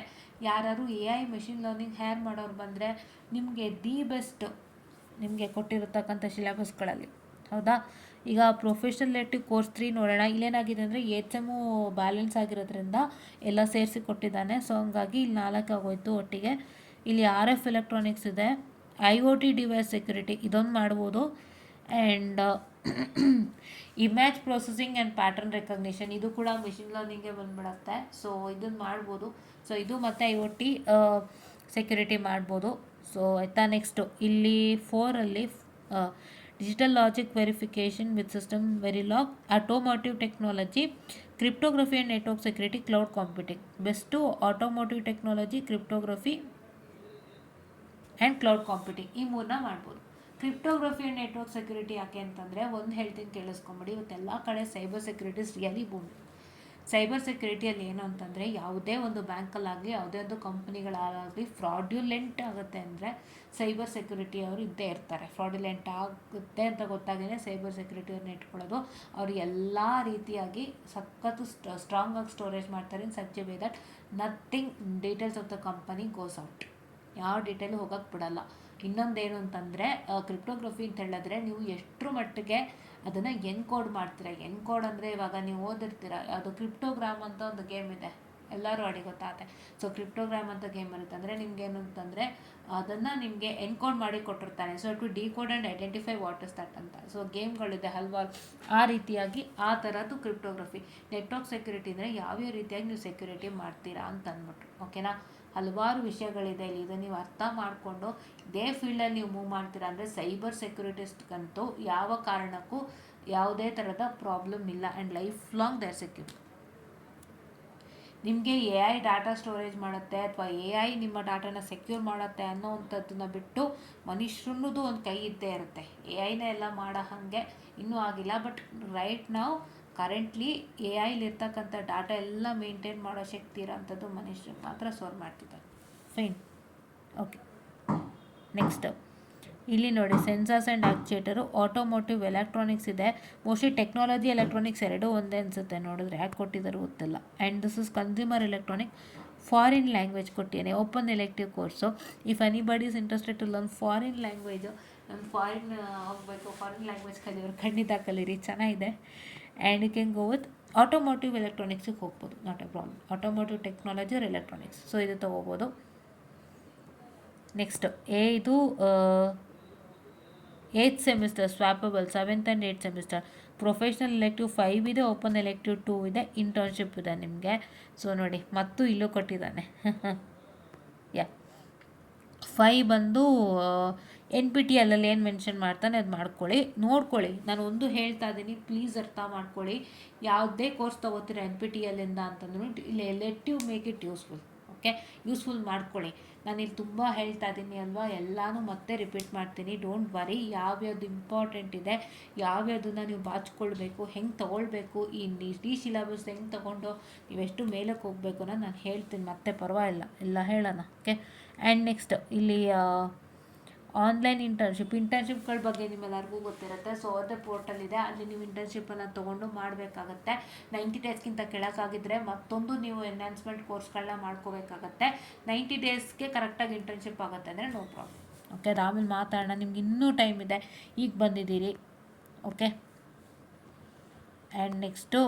ಯಾರು AI ಮೆಷಿನ್ ಲರ್ನಿಂಗ್ ಹೈರ್ ಮಾಡೋರು ಬಂದರೆ ನಿಮಗೆ ದಿ ಬೆಸ್ಟ್ ನಿಮಗೆ ಕೊಟ್ಟಿರತಕ್ಕಂಥ ಸಿಲೆಬಸ್ಗಳಲ್ಲಿ. ಹೌದಾ? ಈಗ ಪ್ರೊಫೆಷನಲ್ ಎಲೆಕ್ಟಿವ್ ಕೋರ್ಸ್ 3 ನೋಡೋಣ. ಇಲ್ಲೇನಾಗಿದೆ ಅಂದರೆ 8th ಸೆಮ್ಮು ಬ್ಯಾಲೆನ್ಸ್ ಆಗಿರೋದ್ರಿಂದ ಎಲ್ಲ ಸೇರಿಸಿ ಕೊಟ್ಟಿದ್ದಾನೆ. ಸೊ ಹಂಗಾಗಿ ಇಲ್ಲಿ 4 ಆಗೋಯ್ತು ಒಟ್ಟಿಗೆ. ಇಲ್ಲಿ RF ಎಲೆಕ್ಟ್ರಾನಿಕ್ಸ್ ಇದೆ, IoT ಡಿವೈಸ್ ಸೆಕ್ಯೂರಿಟಿ ಇದೊಂದು ಮಾಡ್ಬೋದು, and image processing and pattern recognition ಇದು ಕೂಡ ಮಿಷಿನ್ ಲರ್ನಿಂಗ್ಗೆ ಬಂದುಬಿಡುತ್ತೆ. ಸೊ ಇದನ್ನು ಮಾಡ್ಬೋದು. ಸೊ ಇದು ಮತ್ತು IoT ಸೆಕ್ಯೂರಿಟಿ ಮಾಡ್ಬೋದು. ಸೊ ಆಯಿತಾ? ನೆಕ್ಸ್ಟು ಇಲ್ಲಿ 4ಅಲ್ಲಿ digital logic verification with system Verilog, automotive technology, cryptography and network security, cloud computing. Best automotive technology, cryptography and cloud computing ಈ 3 ಮಾಡ್ಬೋದು. ಕ್ರಿಪ್ಟೋಗ್ರಫಿ ಆ್ಯಂಡ್ ನೆಟ್ವರ್ಕ್ ಸೆಕ್ಯೂರಿಟಿ ಯಾಕೆ ಅಂತಂದರೆ ಒಂದು ಹೇಳ್ತೀನಿ ಕೇಳಿಸ್ಕೊಂಬಿಡಿ. ಇವತ್ತೆಲ್ಲ ಕಡೆ cyber securities really boom. Cyber ಸೆಕ್ಯೂರಿಟಿಯಲ್ಲಿ ಏನು ಅಂತಂದರೆ ಯಾವುದೇ ಒಂದು ಬ್ಯಾಂಕಲ್ಲಾಗಲಿ ಯಾವುದೇ ಒಂದು ಕಂಪ್ನಿಗಳಾಗಲಿ ಫ್ರಾಡ್ಯುಲೆಂಟ್ ಆಗುತ್ತೆ ಅಂದರೆ ಸೈಬರ್ ಸೆಕ್ಯೂರಿಟಿ ಅವರು ಇದ್ದೇ ಇರ್ತಾರೆ. ಫ್ರಾಡ್ಯುಲೆಂಟ್ ಆಗುತ್ತೆ ಅಂತ ಗೊತ್ತಾಗೇ ಸೈಬರ್ ಸೆಕ್ಯೂರಿಟಿಯವ್ರನ್ನ ಇಟ್ಕೊಳ್ಳೋದು. ಅವರು ಎಲ್ಲ ರೀತಿಯಾಗಿ ಸಖತ್ತು ಸ್ಟ್ರಾಂಗಾಗಿ ಸ್ಟೋರೇಜ್ ಮಾಡ್ತಾರೆ ಇನ್ such a way that nothing details of the company goes out. ಯಾವ ಡೀಟೇಲು ಹೋಗೋಕ್ಕೆ ಬಿಡಲ್ಲ. ಇನ್ನೊಂದೇನು ಅಂತಂದರೆ ಕ್ರಿಪ್ಟೋಗ್ರಫಿ ಅಂತ ಹೇಳಿದ್ರೆ ನೀವು ಎಷ್ಟರ ಮಟ್ಟಿಗೆ ಅದನ್ನು ಎನ್ಕೋಡ್ ಮಾಡ್ತೀರಾ. ಎನ್ಕೋಡ್ ಅಂದರೆ ಇವಾಗ ನೀವು ಓದಿರ್ತೀರ, ಅದು ಕ್ರಿಪ್ಟೋಗ್ರಾಮ್ ಅಂತ ಒಂದು ಗೇಮ್ ಇದೆ, ಎಲ್ಲರೂ ಅಡಿ ಗೊತ್ತಾಗುತ್ತೆ. ಸೊ ಕ್ರಿಪ್ಟೋಗ್ರಾಮ್ ಅಂತ ಗೇಮ್ ಇರುತ್ತೆ ಅಂದರೆ ನಿಮ್ಗೇನು ಅಂತಂದರೆ ಅದನ್ನು ನಿಮಗೆ ಎನ್ಕೋಡ್ ಮಾಡಿ ಕೊಟ್ಟಿರ್ತಾನೆ. So to decode and identify what is that ಅಂತ. ಸೊ ಗೇಮ್ಗಳಿದೆ ಹಲವಾರು ಆ ರೀತಿಯಾಗಿ ಆ ಥರದ್ದು ಕ್ರಿಪ್ಟೋಗ್ರಫಿ. ನೆಟ್ವರ್ಕ್ ಸೆಕ್ಯೂರಿಟಿ ಅಂದರೆ ಯಾವ್ಯಾವ ರೀತಿಯಾಗಿ ನೀವು ಸೆಕ್ಯೂರಿಟಿ ಮಾಡ್ತೀರಾ ಅಂತ ಅಂದ್ಬಿಟ್ಟು. ಓಕೆನಾ? ಹಲವಾರು ವಿಷಯಗಳಿದೆ ಇಲ್ಲಿ. ಇದನ್ನು ನೀವು ಅರ್ಥ ಮಾಡಿಕೊಂಡು ಇದೇ ಫೀಲ್ಡಲ್ಲಿ ನೀವು ಮೂವ್ ಮಾಡ್ತೀರಾ ಅಂದರೆ ಸೈಬರ್ ಸೆಕ್ಯೂರಿಟಿಸ್ಟ್ಗಂತೂ ಯಾವ ಕಾರಣಕ್ಕೂ ಯಾವುದೇ ಥರದ ಪ್ರಾಬ್ಲಮ್ ಇಲ್ಲ, and life long they are secure. ನಿಮಗೆ AI ಡಾಟಾ ಸ್ಟೋರೇಜ್ ಮಾಡುತ್ತೆ ಅಥವಾ AI ನಿಮ್ಮ ಡಾಟಾನ ಸೆಕ್ಯೂರ್ ಮಾಡುತ್ತೆ ಅನ್ನೋವಂಥದ್ದನ್ನ ಬಿಟ್ಟು ಮನುಷ್ಯರನ್ನದು ಒಂದು ಕೈ ಇದ್ದೇ ಇರುತ್ತೆ. AIನೇ ಎಲ್ಲ ಮಾಡೋ ಹಾಗೆ ಇನ್ನೂ ಆಗಿಲ್ಲ. ಬಟ್ ರೈಟ್ ನಾವು ಕರೆಂಟ್ಲಿ AIಲಿರ್ತಕ್ಕಂಥ ಡಾಟಾ ಎಲ್ಲ ಮೇಂಟೈನ್ ಮಾಡೋ ಶಕ್ತಿ ಇರೋಂಥದ್ದು ಮನುಷ್ಯರಿಗೆ ಮಾತ್ರ ಸ್ಟೋರ್ ಮಾಡ್ತಿದ್ದಾರೆ. ಫೈನ್. ಓಕೆ, ನೆಕ್ಸ್ಟ್ ಇಲ್ಲಿ ನೋಡಿ sensors and actuator, automotive electronics ಇದೆ. ಮೋಸ್ಟ್ಲಿ ಟೆಕ್ನಾಲಜಿ ಎಲೆಕ್ಟ್ರಾನಿಕ್ಸ್ ಎರಡೂ ಒಂದೇ ಅನಿಸುತ್ತೆ ನೋಡಿದ್ರೆ, ಯಾಕೆ ಕೊಟ್ಟಿದ್ದಾರೆ ಗೊತ್ತಿಲ್ಲ. And this is consumer electronic, foreign language ಕೊಟ್ಟಿದ್ದೇನೆ. Open elective course. If anybody is interested to learn foreign language, ನಾನು ಫಾರಿನ್ ಹೋಗಬೇಕು, ಫಾರಿನ್ ಲ್ಯಾಂಗ್ವೇಜ್ ಕಲಿಯೋರು ಖಂಡಿತ ಕಲೀರಿ, ಚೆನ್ನಾಗಿದೆ. And you can go with automotive ಎಲೆಕ್ಟ್ರಾನಿಕ್ಸಿಗೆ ಹೋಗ್ಬೋದು, not a problem. Automotive technology or electronics, so ಇದು ತೊಗೋಬೋದು. ನೆಕ್ಸ್ಟ್ ಇದು 8th semester ಸ್ವಾಪಬಲ್, 7th and 8th semester. Professional elective 5 ಇದೆ, ಓಪನ್ ಎಲೆಕ್ಟಿವ್ 2 ಇದೆ, ಇಂಟರ್ನ್ಶಿಪ್ ಇದೆ ನಿಮಗೆ. ಸೊ ನೋಡಿ ಮತ್ತು ಇಲ್ಲೂ ಕೊಟ್ಟಿದ್ದಾನೆ. ಯಾ 5 ಬಂದು NPTEL ಏನು ಮೆನ್ಷನ್ ಮಾಡ್ತಾನೆ ಅದು ಮಾಡ್ಕೊಳ್ಳಿ, ನೋಡ್ಕೊಳ್ಳಿ. ನಾನು ಒಂದು ಹೇಳ್ತಾ ಇದ್ದೀನಿ, ಪ್ಲೀಸ್ ಅರ್ಥ ಮಾಡ್ಕೊಳ್ಳಿ. ಯಾವುದೇ ಕೋರ್ಸ್ ತೊಗೋತೀರ NPTELinದ ಅಂತಂದ್ರೂ ಇಲ್ಲಿ elective make it useful. Okay, useful ಮಾಡ್ಕೊಳ್ಳಿ. ನಾನಿಲ್ಲಿ ತುಂಬ ಹೇಳ್ತಾ ಇದ್ದೀನಿ ಅಲ್ವಾ, ಎಲ್ಲನೂ ಮತ್ತೆ ರಿಪೀಟ್ ಮಾಡ್ತೀನಿ. ಡೋಂಟ್ ವರಿ, ಯಾವ್ಯಾವುದು ಇಂಪಾರ್ಟೆಂಟ್ ಇದೆ, ಯಾವ್ಯಾವುದನ್ನು ನೀವು ಬಾಚ್ಕೊಳ್ಬೇಕು, ಹೆಂಗೆ ತೊಗೊಳ್ಬೇಕು, ಈ ಸಿಲೆಬಸ್ ಹೆಂಗೆ ತೊಗೊಂಡು ನೀವೆಷ್ಟು ಮೇಲಕ್ಕೆ ಹೋಗಬೇಕು ಅನ್ನೋದು ನಾನು ಹೇಳ್ತೀನಿ, ಮತ್ತೆ ಪರವಾಗಿಲ್ಲ ಎಲ್ಲ ಹೇಳೋಣ. ಓಕೆ, ಆ್ಯಂಡ್ ನೆಕ್ಸ್ಟ್ ಇಲ್ಲಿ ಆನ್ಲೈನ್ ಇಂಟರ್ನ್ಶಿಪ್ಗಳ ಬಗ್ಗೆ ನಿಮ್ಮೆಲ್ಲರಿಗೂ ಗೊತ್ತಿರುತ್ತೆ. ಸೊ ಅದೇ ಪೋರ್ಟಲ್ ಇದೆ, ಅಲ್ಲಿ ನೀವು ಇಂಟರ್ನ್ಶಿಪ್ಪನ್ನು ತೊಗೊಂಡು ಮಾಡಬೇಕಾಗತ್ತೆ. 90 ಡೇಸ್ಗಿಂತ ಕೆಳಗಾಗಿದ್ದರೆ ಮತ್ತೊಂದು ನೀವು ಎನ್ಹಾನ್ಸ್ಮೆಂಟ್ ಕೋರ್ಸ್ಗಳನ್ನ ಮಾಡ್ಕೋಬೇಕಾಗತ್ತೆ. 90 ಡೇಸ್ಗೆ ಕರೆಕ್ಟಾಗಿ ಇಂಟರ್ನ್ಶಿಪ್ ಆಗುತ್ತೆ ಅಂದರೆ ನೋ ಪ್ರಾಬ್ಲಮ್. ಓಕೆ, ಅದು ಆಮೇಲೆ ಮಾತಾಡೋಣ, ನಿಮ್ಗೆ ಇನ್ನೂ ಟೈಮ್ ಇದೆ, ಈಗ ಬಂದಿದ್ದೀರಿ. ಓಕೆ, ಆ್ಯಂಡ್ ನೆಕ್ಸ್ಟು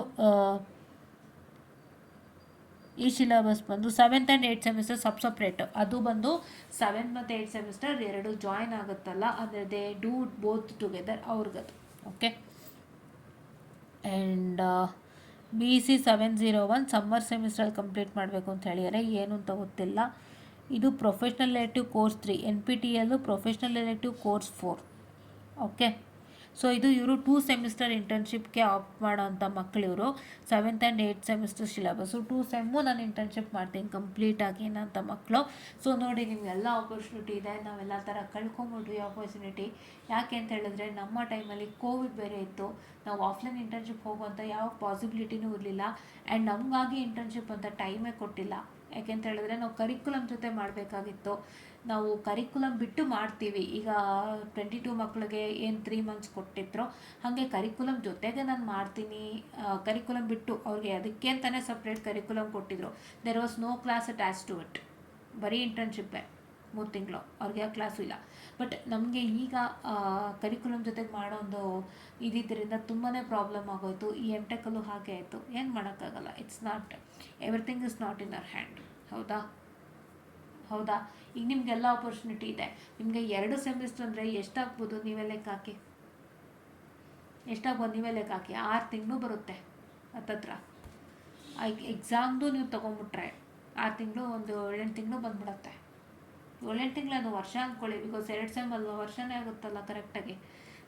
ಈ ಸಿಲೆಬಸ್ ಬಂದು 7th and 8th semester separate, ಅದು ಬಂದು 7th ಮತ್ತು 8th ಸೆಮಿಸ್ಟರ್ ಎರಡು ಜಾಯಿನ್ ಆಗುತ್ತಲ್ಲ, ಅಂದರೆ ದೇ ಡೂ ಬೋತ್ ಟುಗೆದರ್ ಅವ್ರಿಗದು. ಓಕೆ. ಆ್ಯಂಡ್ BC701 ಸಮ್ಮರ್ ಸೆಮಿಸ್ಟ್ರಲ್ಲಿ ಕಂಪ್ಲೀಟ್ ಮಾಡಬೇಕು ಅಂತ ಹೇಳಿದರೆ, ಏನು ಅಂತ ಗೊತ್ತಿಲ್ಲ. ಇದು professional elective course 3, NPTEL professional elective course 4. Okay. So ಇದು ಇವರು 2 ಸೆಮಿಸ್ಟರ್ ಇಂಟರ್ನ್ಶಿಪ್ಗೆ ಆಪ್ಟ್ ಮಾಡೋಂಥ ಮಕ್ಕಳು ಇವರು. 7th and 8th semester syllabus 2 sem ನಾನು ಇಂಟರ್ನ್ಶಿಪ್ ಮಾಡ್ತೀನಿ ಕಂಪ್ಲೀಟಾಗಿ ಏನಂತ ಮಕ್ಕಳು. ಸೊ ನೋಡಿ, ನಿಮಗೆಲ್ಲ ಆಪರ್ಚುನಿಟಿ ಇದೆ, ನಾವೆಲ್ಲ ಥರ ಕಳ್ಕೊಂಬಿಟ್ವಿ ಆಪರ್ಚುನಿಟಿ. ಯಾಕೆ ಅಂತ ಹೇಳಿದ್ರೆ ನಮ್ಮ ಟೈಮಲ್ಲಿ ಕೋವಿಡ್ ಬೇರೆ ಇತ್ತು, ನಾವು ಆಫ್ಲೈನ್ ಇಂಟರ್ನ್ಶಿಪ್ ಹೋಗುವಂಥ ಯಾವ ಪಾಸಿಬಿಲಿಟಿನೂ ಇರಲಿಲ್ಲ. ಆ್ಯಂಡ್ ನಮಗಾಗಿ ಇಂಟರ್ನ್ಶಿಪ್ ಅಂತ ಟೈಮೇ ಕೊಟ್ಟಿಲ್ಲ. ಯಾಕೆಂತ ಹೇಳಿದ್ರೆ ನಾವು ಕರಿಕ್ಯುಲಮ್ ಜೊತೆ ಮಾಡಬೇಕಾಗಿತ್ತು. ನಾವು ಕರಿಕ್ಯುಲಮ್ ಬಿಟ್ಟು ಮಾಡ್ತೀವಿ. ಈಗ 22 ಮಕ್ಕಳಿಗೆ ಏನು 3 ಮಂತ್ಸ್ ಕೊಟ್ಟಿದ್ರು, ಹಾಗೆ ಕರಿಕ್ಯುಲಮ್ ಜೊತೆಗೆ ನಾನು ಮಾಡ್ತೀನಿ. ಕರಿಕ್ಯುಲಮ್ ಬಿಟ್ಟು ಅವ್ರಿಗೆ ಅದಕ್ಕೆ ಅಂತಲೇ ಸಪ್ರೇಟ್ ಕರಿಕ್ಯುಲಮ್ ಕೊಟ್ಟಿದ್ರು. There was no class attach to it, ಬರೀ ಇಂಟರ್ನ್ಶಿಪ್ಪೇ 3 ತಿಂಗಳು, ಅವ್ರಿಗೆ ಯಾವ ಕ್ಲಾಸು ಇಲ್ಲ. ಬಟ್ ನಮಗೆ ಈಗ ಕರಿಕ್ಯುಲಮ್ ಜೊತೆಗೆ ಮಾಡೋ ಒಂದು ಇದ್ದಿದ್ದರಿಂದ ತುಂಬಾ ಪ್ರಾಬ್ಲಮ್ ಆಗೋಯಿತು. ಈ MTechಲ್ಲೂ ಹಾಗೆ ಆಯಿತು, ಏನು ಮಾಡೋಕ್ಕಾಗಲ್ಲ. It's not everything is not in our hand. ಹೌದಾ. ಈಗ ನಿಮಗೆಲ್ಲ ಆಪರ್ಚುನಿಟಿ ಇದೆ. ನಿಮಗೆ 2 ಸೆಮಿಸ್ಟರ್ ಅಂದರೆ ಎಷ್ಟಾಗ್ಬೋದು ನೀವೇ ಲೆಕ್ಕ ಹಾಕಿ, 6 ತಿಂಗಳು ಬರುತ್ತೆ ಹತ್ತತ್ರ. ಎಕ್ಸಾಮ್ದು ನೀವು ತೊಗೊಂಬಿಟ್ರೆ 6 ತಿಂಗಳು, ಒಂದು 7 ತಿಂಗಳು ಬಂದ್ಬಿಡುತ್ತೆ. 7 ತಿಂಗಳೇನು ವರ್ಷ ಅಂದ್ಕೊಳ್ಳಿ, ಬಿಕಾಸ್ 2 ಸೆಮ್ ಅಲ್ವಾ, ವರ್ಷನೇ ಆಗುತ್ತಲ್ಲ ಕರೆಕ್ಟಾಗಿ.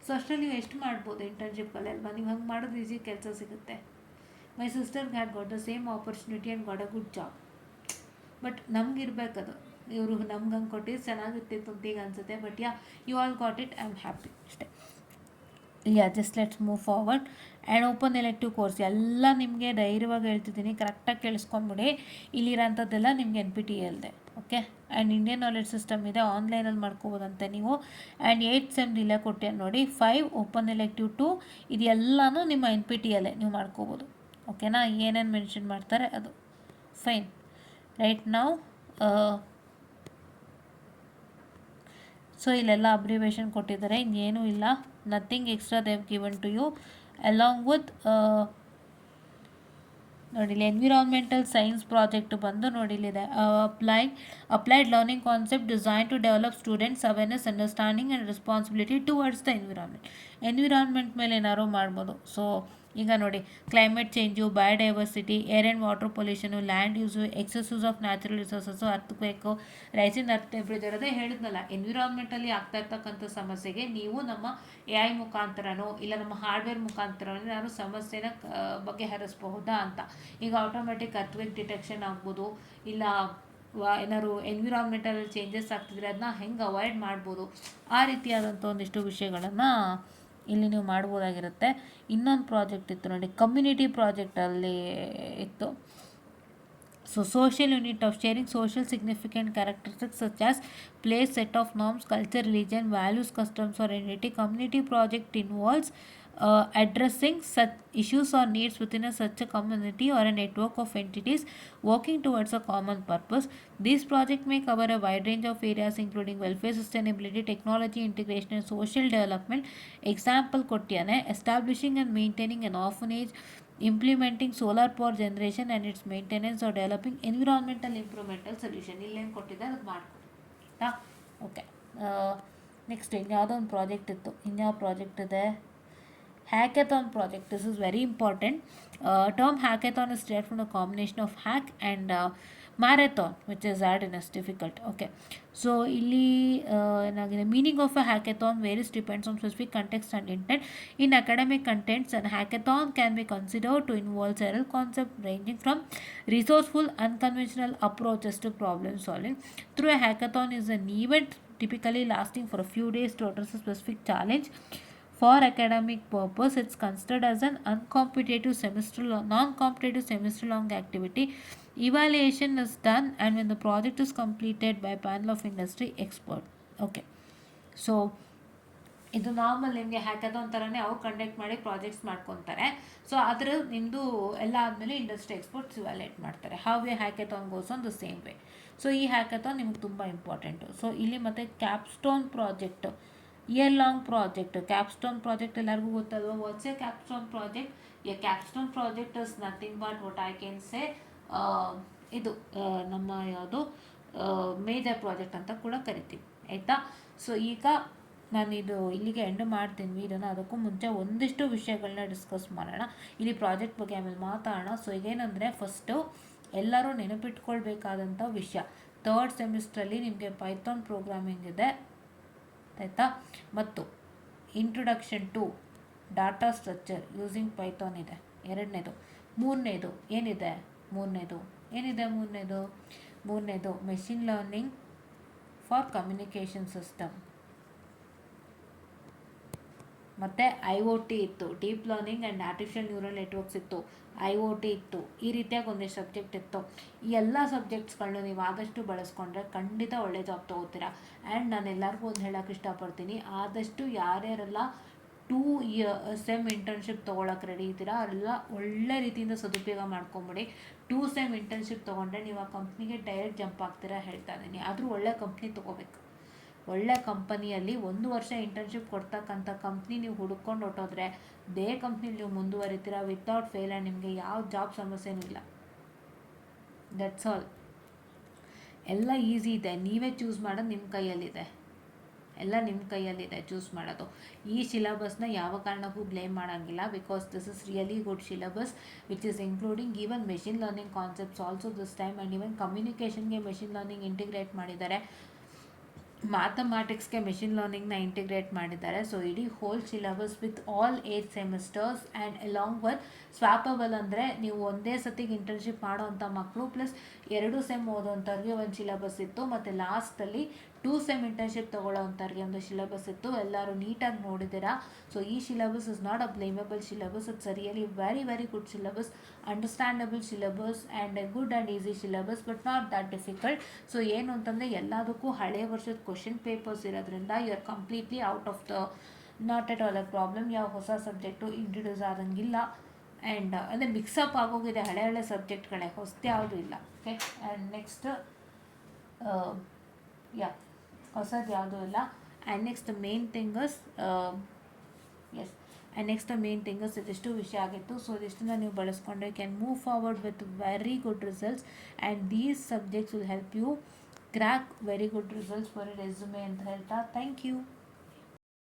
ಸೊ ಅಷ್ಟರಲ್ಲಿ ನೀವು ಎಷ್ಟು ಮಾಡ್ಬೋದು ಇಂಟರ್ನ್ಶಿಪ್ಪಲ್ಲಿ ಅಲ್ವಾ. ನೀವು ಹಂಗೆ ಮಾಡೋದು ಈಸಿ, ಕೆಲಸ ಸಿಗುತ್ತೆ. My sister had got the same opportunity and got a good job. But ನಮಗಿರ್ಬೇಕದು, ಇವರು ನಮ್ಗೆ ಹಂಗೆ ಕೊಟ್ಟಿದ್ದು ಚೆನ್ನಾಗಿರ್ತಿತ್ತು ಅಂತ ಈಗ ಅನಿಸುತ್ತೆ. But you all got it, I am happy ಅಷ್ಟೇ. Just let's move forward. And open elective course ಎಲ್ಲ ನಿಮಗೆ ಧೈರ್ಯವಾಗಿ ಹೇಳ್ತಿದ್ದೀನಿ, ಕರೆಕ್ಟಾಗಿ ಕೇಳಿಸ್ಕೊಂಬಿಡಿ. ಇಲ್ಲಿರೋಂಥದ್ದೆಲ್ಲ ನಿಮಗೆ NPTEL ಇದೆ. Okay. And Indian knowledge system ಇದೆ, ಆನ್ಲೈನಲ್ಲಿ ಮಾಡ್ಕೋಬೋದಂತೆ ನೀವು. ಆ್ಯಂಡ್ 8th ಸೆಮ್ ಇಲ್ಲೇ ಕೊಟ್ಟೆ ನೋಡಿ, 5 ಓಪನ್ ಎಲೆಕ್ಟಿವ್ 2, ಇದೆಲ್ಲನೂ ನಿಮ್ಮ NPTEL ನೀವು ಮಾಡ್ಕೋಬೋದು. ಓಕೆನಾ. ಏನೇನು ಮೆನ್ಷನ್ ಮಾಡ್ತಾರೆ ಅದು ಫೈನ್. ರೈಟ್ ನಾವು ಸೊ ಇಲ್ಲೆಲ್ಲ ಅಬ್ರಿವೇಷನ್ ಕೊಟ್ಟಿದ್ದಾರೆ, ಇನ್ನೇನೂ ಇಲ್ಲ. Nothing extra they have given to you along with ನೋಡಿ ಇಲ್ಲಿ ಎನ್ವಿರಾನ್ಮೆಂಟಲ್ ಸೈನ್ಸ್ ಪ್ರಾಜೆಕ್ಟ್ ಬಂದು ನೋಡಿ ಇಲ್ಲಿದೆ, applied learning concept design to develop students awareness, understanding and responsibility towards the environment ಮೇಲೆ ಏನಾದ್ರು ಮಾಡ್ಬೋದು. ಸೊ ಈಗ ನೋಡಿ, climate change, biodiversity, air and water pollution, land use, excess use of natural resources, earthquake, rising earth temperature, ಅದೇ ಹೇಳಿದ್ನಲ್ಲ, ಎನ್ವಿರಾನ್ಮೆಂಟಲ್ಲಿ ಆಗ್ತಾ ಇರ್ತಕ್ಕಂಥ ಸಮಸ್ಯೆಗೆ ನೀವು ನಮ್ಮ AI ಮುಖಾಂತರನೋ ಇಲ್ಲ ನಮ್ಮ ಹಾರ್ಡ್ವೇರ್ ಮುಖಾಂತರನೋ ನಾನು ಸಮಸ್ಯೆನ ಬಗೆಹರಿಸಬಹುದಾ ಅಂತ. ಈಗ ಆಟೋಮೆಟಿಕ್ ಅರ್ಥ್ವೇಕ್ ಡಿಟೆಕ್ಷನ್ ಆಗ್ಬೋದು, ಇಲ್ಲ ಏನಾದ್ರು ಎನ್ವಿರಾನ್ಮೆಂಟಲ್ಲಿ ಚೇಂಜಸ್ ಆಗ್ತಿದ್ರೆ ಅದನ್ನ ಹೆಂಗೆ ಅವಾಯ್ಡ್ ಮಾಡ್ಬೋದು, ಆ ರೀತಿಯಾದಂಥ ಒಂದಿಷ್ಟು ವಿಷಯಗಳನ್ನು ಇಲ್ಲಿ ನೀವು ಮಾಡ್ಬೋದಾಗಿರುತ್ತೆ. ಇನ್ನೊಂದು ಪ್ರಾಜೆಕ್ಟ್ ಇತ್ತು ನೋಡಿ, ಕಮ್ಯುನಿಟಿ ಪ್ರಾಜೆಕ್ಟಲ್ಲಿ ಇತ್ತು. So social unit of sharing social significant characteristics such as place, set of norms, culture, religion, values, customs or identity. Community project involves addressing such issues or needs within such a community or a network of entities working towards a common purpose. These projects may cover a wide range of areas including welfare, sustainability, technology integration and social development. Example ಕೊಟ್ಟಿಯಾನೆ, establishing and maintaining an orphanage, implementing solar power generation and its maintenance, or developing environmental improvement solution. ಇಲ್ಲೇನು ಕೊಟ್ಟಿದ್ದಾರೆ ಅದು ಮಾಡ್ಕೊಡಿ ಆಯಿತಾ. Okay. Next ಇನ್ಯಾವುದೋ ಒಂದು project ಇತ್ತು, ಇನ್ಯಾವ project ಇದೆ, hackathon project. This is very important. Term hackathon is derived from a combination of hack and marathon, which is hard and is difficult. Okay, so ಇಲ್ಲಿ ಏನಾಗಿದೆ, meaning of a hackathon varies depends on specific context and intent. In academic contexts, a hackathon can be considered to involve several concepts ranging from resourceful unconventional approaches to problem solving. Through a hackathon is an event typically lasting for a few days to address a specific challenge. For academic purpose, it's considered as an non-competitive semester long activity. Evaluation is done and when the project is completed by a panel of industry experts. Okay, so ಇದು normal ನಿಮಗೆ hackathon ಥರನೇ ಅವ್ರು conduct ಮಾಡಿ projects ಮಾಡ್ಕೊತಾರೆ. So ಅದರ ನಿಮ್ಮದು ಎಲ್ಲ ಆದಮೇಲೆ ಇಂಡಸ್ಟ್ರಿ ಎಕ್ಸ್ಪರ್ಟ್ಸ್ ಇವ್ಯಾಲ್ಯೂಯೇಟ್ ಮಾಡ್ತಾರೆ. How a hackathon goes on the same way. So ಈ ಹ್ಯಾಕಥಾನ್ ನಿಮ್ಗೆ ತುಂಬ ಇಂಪಾರ್ಟೆಂಟು. ಸೊ ಇಲ್ಲಿ ಮತ್ತು capstone project, year long project. Capstone project ಎಲ್ಲರಿಗೂ ಗೊತ್ತಲ್ವ. What's a capstone project? A capstone project is nothing but what I can say ಇದು ನಮ್ಮ ಯಾವುದು ಮೇಜರ್ ಪ್ರಾಜೆಕ್ಟ್ ಅಂತ ಕೂಡ ಕರಿತೀವಿ, ಆಯಿತಾ. ಸೊ ಈಗ ನಾನಿದು ಇಲ್ಲಿಗೆ ಎಂಡ್ ಮಾಡ್ತೀನಿ ವೀಡಿಯೋನ. ಅದಕ್ಕೂ ಮುಂಚೆ ಒಂದಿಷ್ಟು ವಿಷಯಗಳನ್ನ ಡಿಸ್ಕಸ್ ಮಾಡೋಣ. ಇಲ್ಲಿ ಪ್ರಾಜೆಕ್ಟ್ ಬಗ್ಗೆ ಆಮೇಲೆ ಮಾತಾಡೋಣ. ಸೊ ಈಗೇನೆಂದರೆ ಫಸ್ಟು ಎಲ್ಲರೂ ನೆನಪಿಟ್ಕೊಳ್ಬೇಕಾದಂಥ ವಿಷಯ, ಥರ್ಡ್ ಸೆಮಿಸ್ಟ್ರಲ್ಲಿ ನಿಮಗೆ ಪೈಥಾನ್ ಪ್ರೋಗ್ರಾಮಿಂಗ್ ಇದೆ, ಆಯಿತಾ, ಮತ್ತು introduction to data structure using Python ಇದೆ ಎರಡನೇದು. ಮೂರನೇದು machine learning for communication system, ಮತ್ತು IoT ಇತ್ತು, deep learning and artificial neural networks ಇತ್ತು, IoT ಇತ್ತು. ಈ ರೀತಿಯಾಗಿ ಒಂದಿಷ್ಟು ಸಬ್ಜೆಕ್ಟ್ ಇತ್ತು. ಈ ಎಲ್ಲ ಸಬ್ಜೆಕ್ಟ್ಸ್ಗಳನ್ನ ನೀವು ಆದಷ್ಟು ಬಳಸ್ಕೊಂಡ್ರೆ ಖಂಡಿತ ಒಳ್ಳೆ ಜಾಬ್ ತೊಗೋತೀರಾ. ಆ್ಯಂಡ್ ನಾನು ಎಲ್ಲರಿಗೂ ಒಂದು ಹೇಳೋಕ್ಕೆ ಇಷ್ಟಪಡ್ತೀನಿ, ಆದಷ್ಟು ಯಾರ್ಯಾರೆಲ್ಲ 2 ಸೆಮ್ ಇಂಟರ್ನ್ಶಿಪ್ ತೊಗೊಳಕ್ಕೆ ರೆಡಿ ಇದ್ದೀರಾ ಅವರೆಲ್ಲ ಒಳ್ಳೆ ರೀತಿಯಿಂದ ಸದುಪಯೋಗ ಮಾಡ್ಕೊಂಬಿಡಿ. 2 ಸೆಮ್ ಇಂಟರ್ನ್ಶಿಪ್ ತೊಗೊಂಡ್ರೆ ನೀವು ಆ ಕಂಪ್ನಿಗೆ ಡೈರೆಕ್ಟ್ ಜಂಪ್ ಆಗ್ತೀರಾ ಹೇಳ್ತಾ ಇದ್ದೀನಿ. ಆದರೂ ಒಳ್ಳೆ ಕಂಪ್ನಿ ತೊಗೋಬೇಕು. ಒಳ್ಳೆ ಕಂಪನಿಯಲ್ಲಿ 1 ವರ್ಷ ಇಂಟರ್ನ್ಶಿಪ್ ಕೊಡ್ತಕ್ಕಂಥ ಕಂಪ್ನಿ ನೀವು ಹುಡ್ಕೊಂಡು ಹೊಟ್ಟೋದ್ರೆ ದೇ ಕಂಪ್ನಿಲಿ ನೀವು ಮುಂದುವರಿತೀರಾ ವಿತೌಟ್ ಫೇಲ್. ಆ್ಯಂಡ್ ನಿಮಗೆ ಯಾವ ಜಾಬ್ ಸಮಸ್ಯೆನೂ ಇಲ್ಲ. That's all. ಎಲ್ಲ ಈಸಿ ಇದೆ, ನೀವೇ ಚೂಸ್ ಮಾಡೋದು ನಿಮ್ಮ ಕೈಯಲ್ಲಿದೆ. ಎಲ್ಲ ನಿಮ್ಮ ಕೈಯಲ್ಲಿದೆ ಚೂಸ್ ಮಾಡೋದು. ಈ ಸಿಲೆಬಸ್ನ ಯಾವ ಕಾರಣಕ್ಕೂ ಬ್ಲೇಮ್ ಮಾಡೋಂಗಿಲ್ಲ, because this is really good syllabus which is including even machine learning concepts also this time. And even ಕಮ್ಯುನಿಕೇಷನ್ಗೆ ಮೆಷಿನ್ ಲರ್ನಿಂಗ್ ಇಂಟಿಗ್ರೇಟ್ ಮಾಡಿದ್ದಾರೆ, ಮ್ಯಾಥಮೆಟಿಕ್ಸ್ಗೆ ಮೆಷಿನ್ ಲರ್ನಿಂಗ್ನ ಇಂಟಿಗ್ರೇಟ್ ಮಾಡಿದ್ದಾರೆ. ಸೊ ಇಡೀ whole syllabus with all 8 semesters and along with swappable, ಅಂದರೆ ನೀವು ಒಂದೇ ಸತಿಗೆ internship ಮಾಡೋವಂಥ ಮಕ್ಕಳು ಪ್ಲಸ್ 2 ಸೆಮ್ ಓದೋವಂಥವ್ರಿಗೆ ಒಂದು ಸಿಲೆಬಸ್ ಇತ್ತು, ಮತ್ತು ಲಾಸ್ಟಲ್ಲಿ 2 ಸೆಮ್ ಇಂಟರ್ನ್ಶಿಪ್ ತೊಗೊಳ್ಳೋವಂಥವ್ರಿಗೆ ಒಂದು ಸಿಲೆಬಸ್ ಇತ್ತು. ಎಲ್ಲರೂ ನೀಟಾಗಿ ನೋಡಿದ್ದೀರಾ. ಸೊ ಈ syllabus is not a blameable syllabus, it's a really very very good syllabus, understandable syllabus and a good and easy syllabus, but not that difficult. So ಏನು ಅಂತಂದರೆ ಎಲ್ಲದಕ್ಕೂ ಹಳೆ ವರ್ಷದ ಕ್ವಶನ್ ಪೇಪರ್ಸ್ ಇರೋದ್ರಿಂದ you are completely out of the not at all a problem. ಯಾವ ಹೊಸ subject introduce ಆದಂಗಿಲ್ಲ. And ಅದೇ ಮಿಕ್ಸಪ್ ಆಗೋಗಿದೆ, ಹಳೆ ಸಬ್ಜೆಕ್ಟ್ಗಳೇ, ಹೊಸದು ಯಾವುದೂ ಇಲ್ಲ. ಓಕೆ, ಆ್ಯಂಡ್ ನೆಕ್ಸ್ಟ್ ಹೊಸದು ಯಾವುದೂ ಇಲ್ಲ. ಆ್ಯಂಡ್ ನೆಕ್ಸ್ಟ್ ಮೇನ್ ಥಿಂಗಸ್ ಇದಿಷ್ಟು ವಿಷಯ ಆಗಿತ್ತು. ಸೊ ಇದಿಷ್ಟನ್ನು ನೀವು ಬಳಸ್ಕೊಂಡ್ರೆ can move forward with very good results. And these subjects will help you crack very good results for a resume ಅಂತ ಹೇಳ್ತಾ ಥ್ಯಾಂಕ್ ಯು.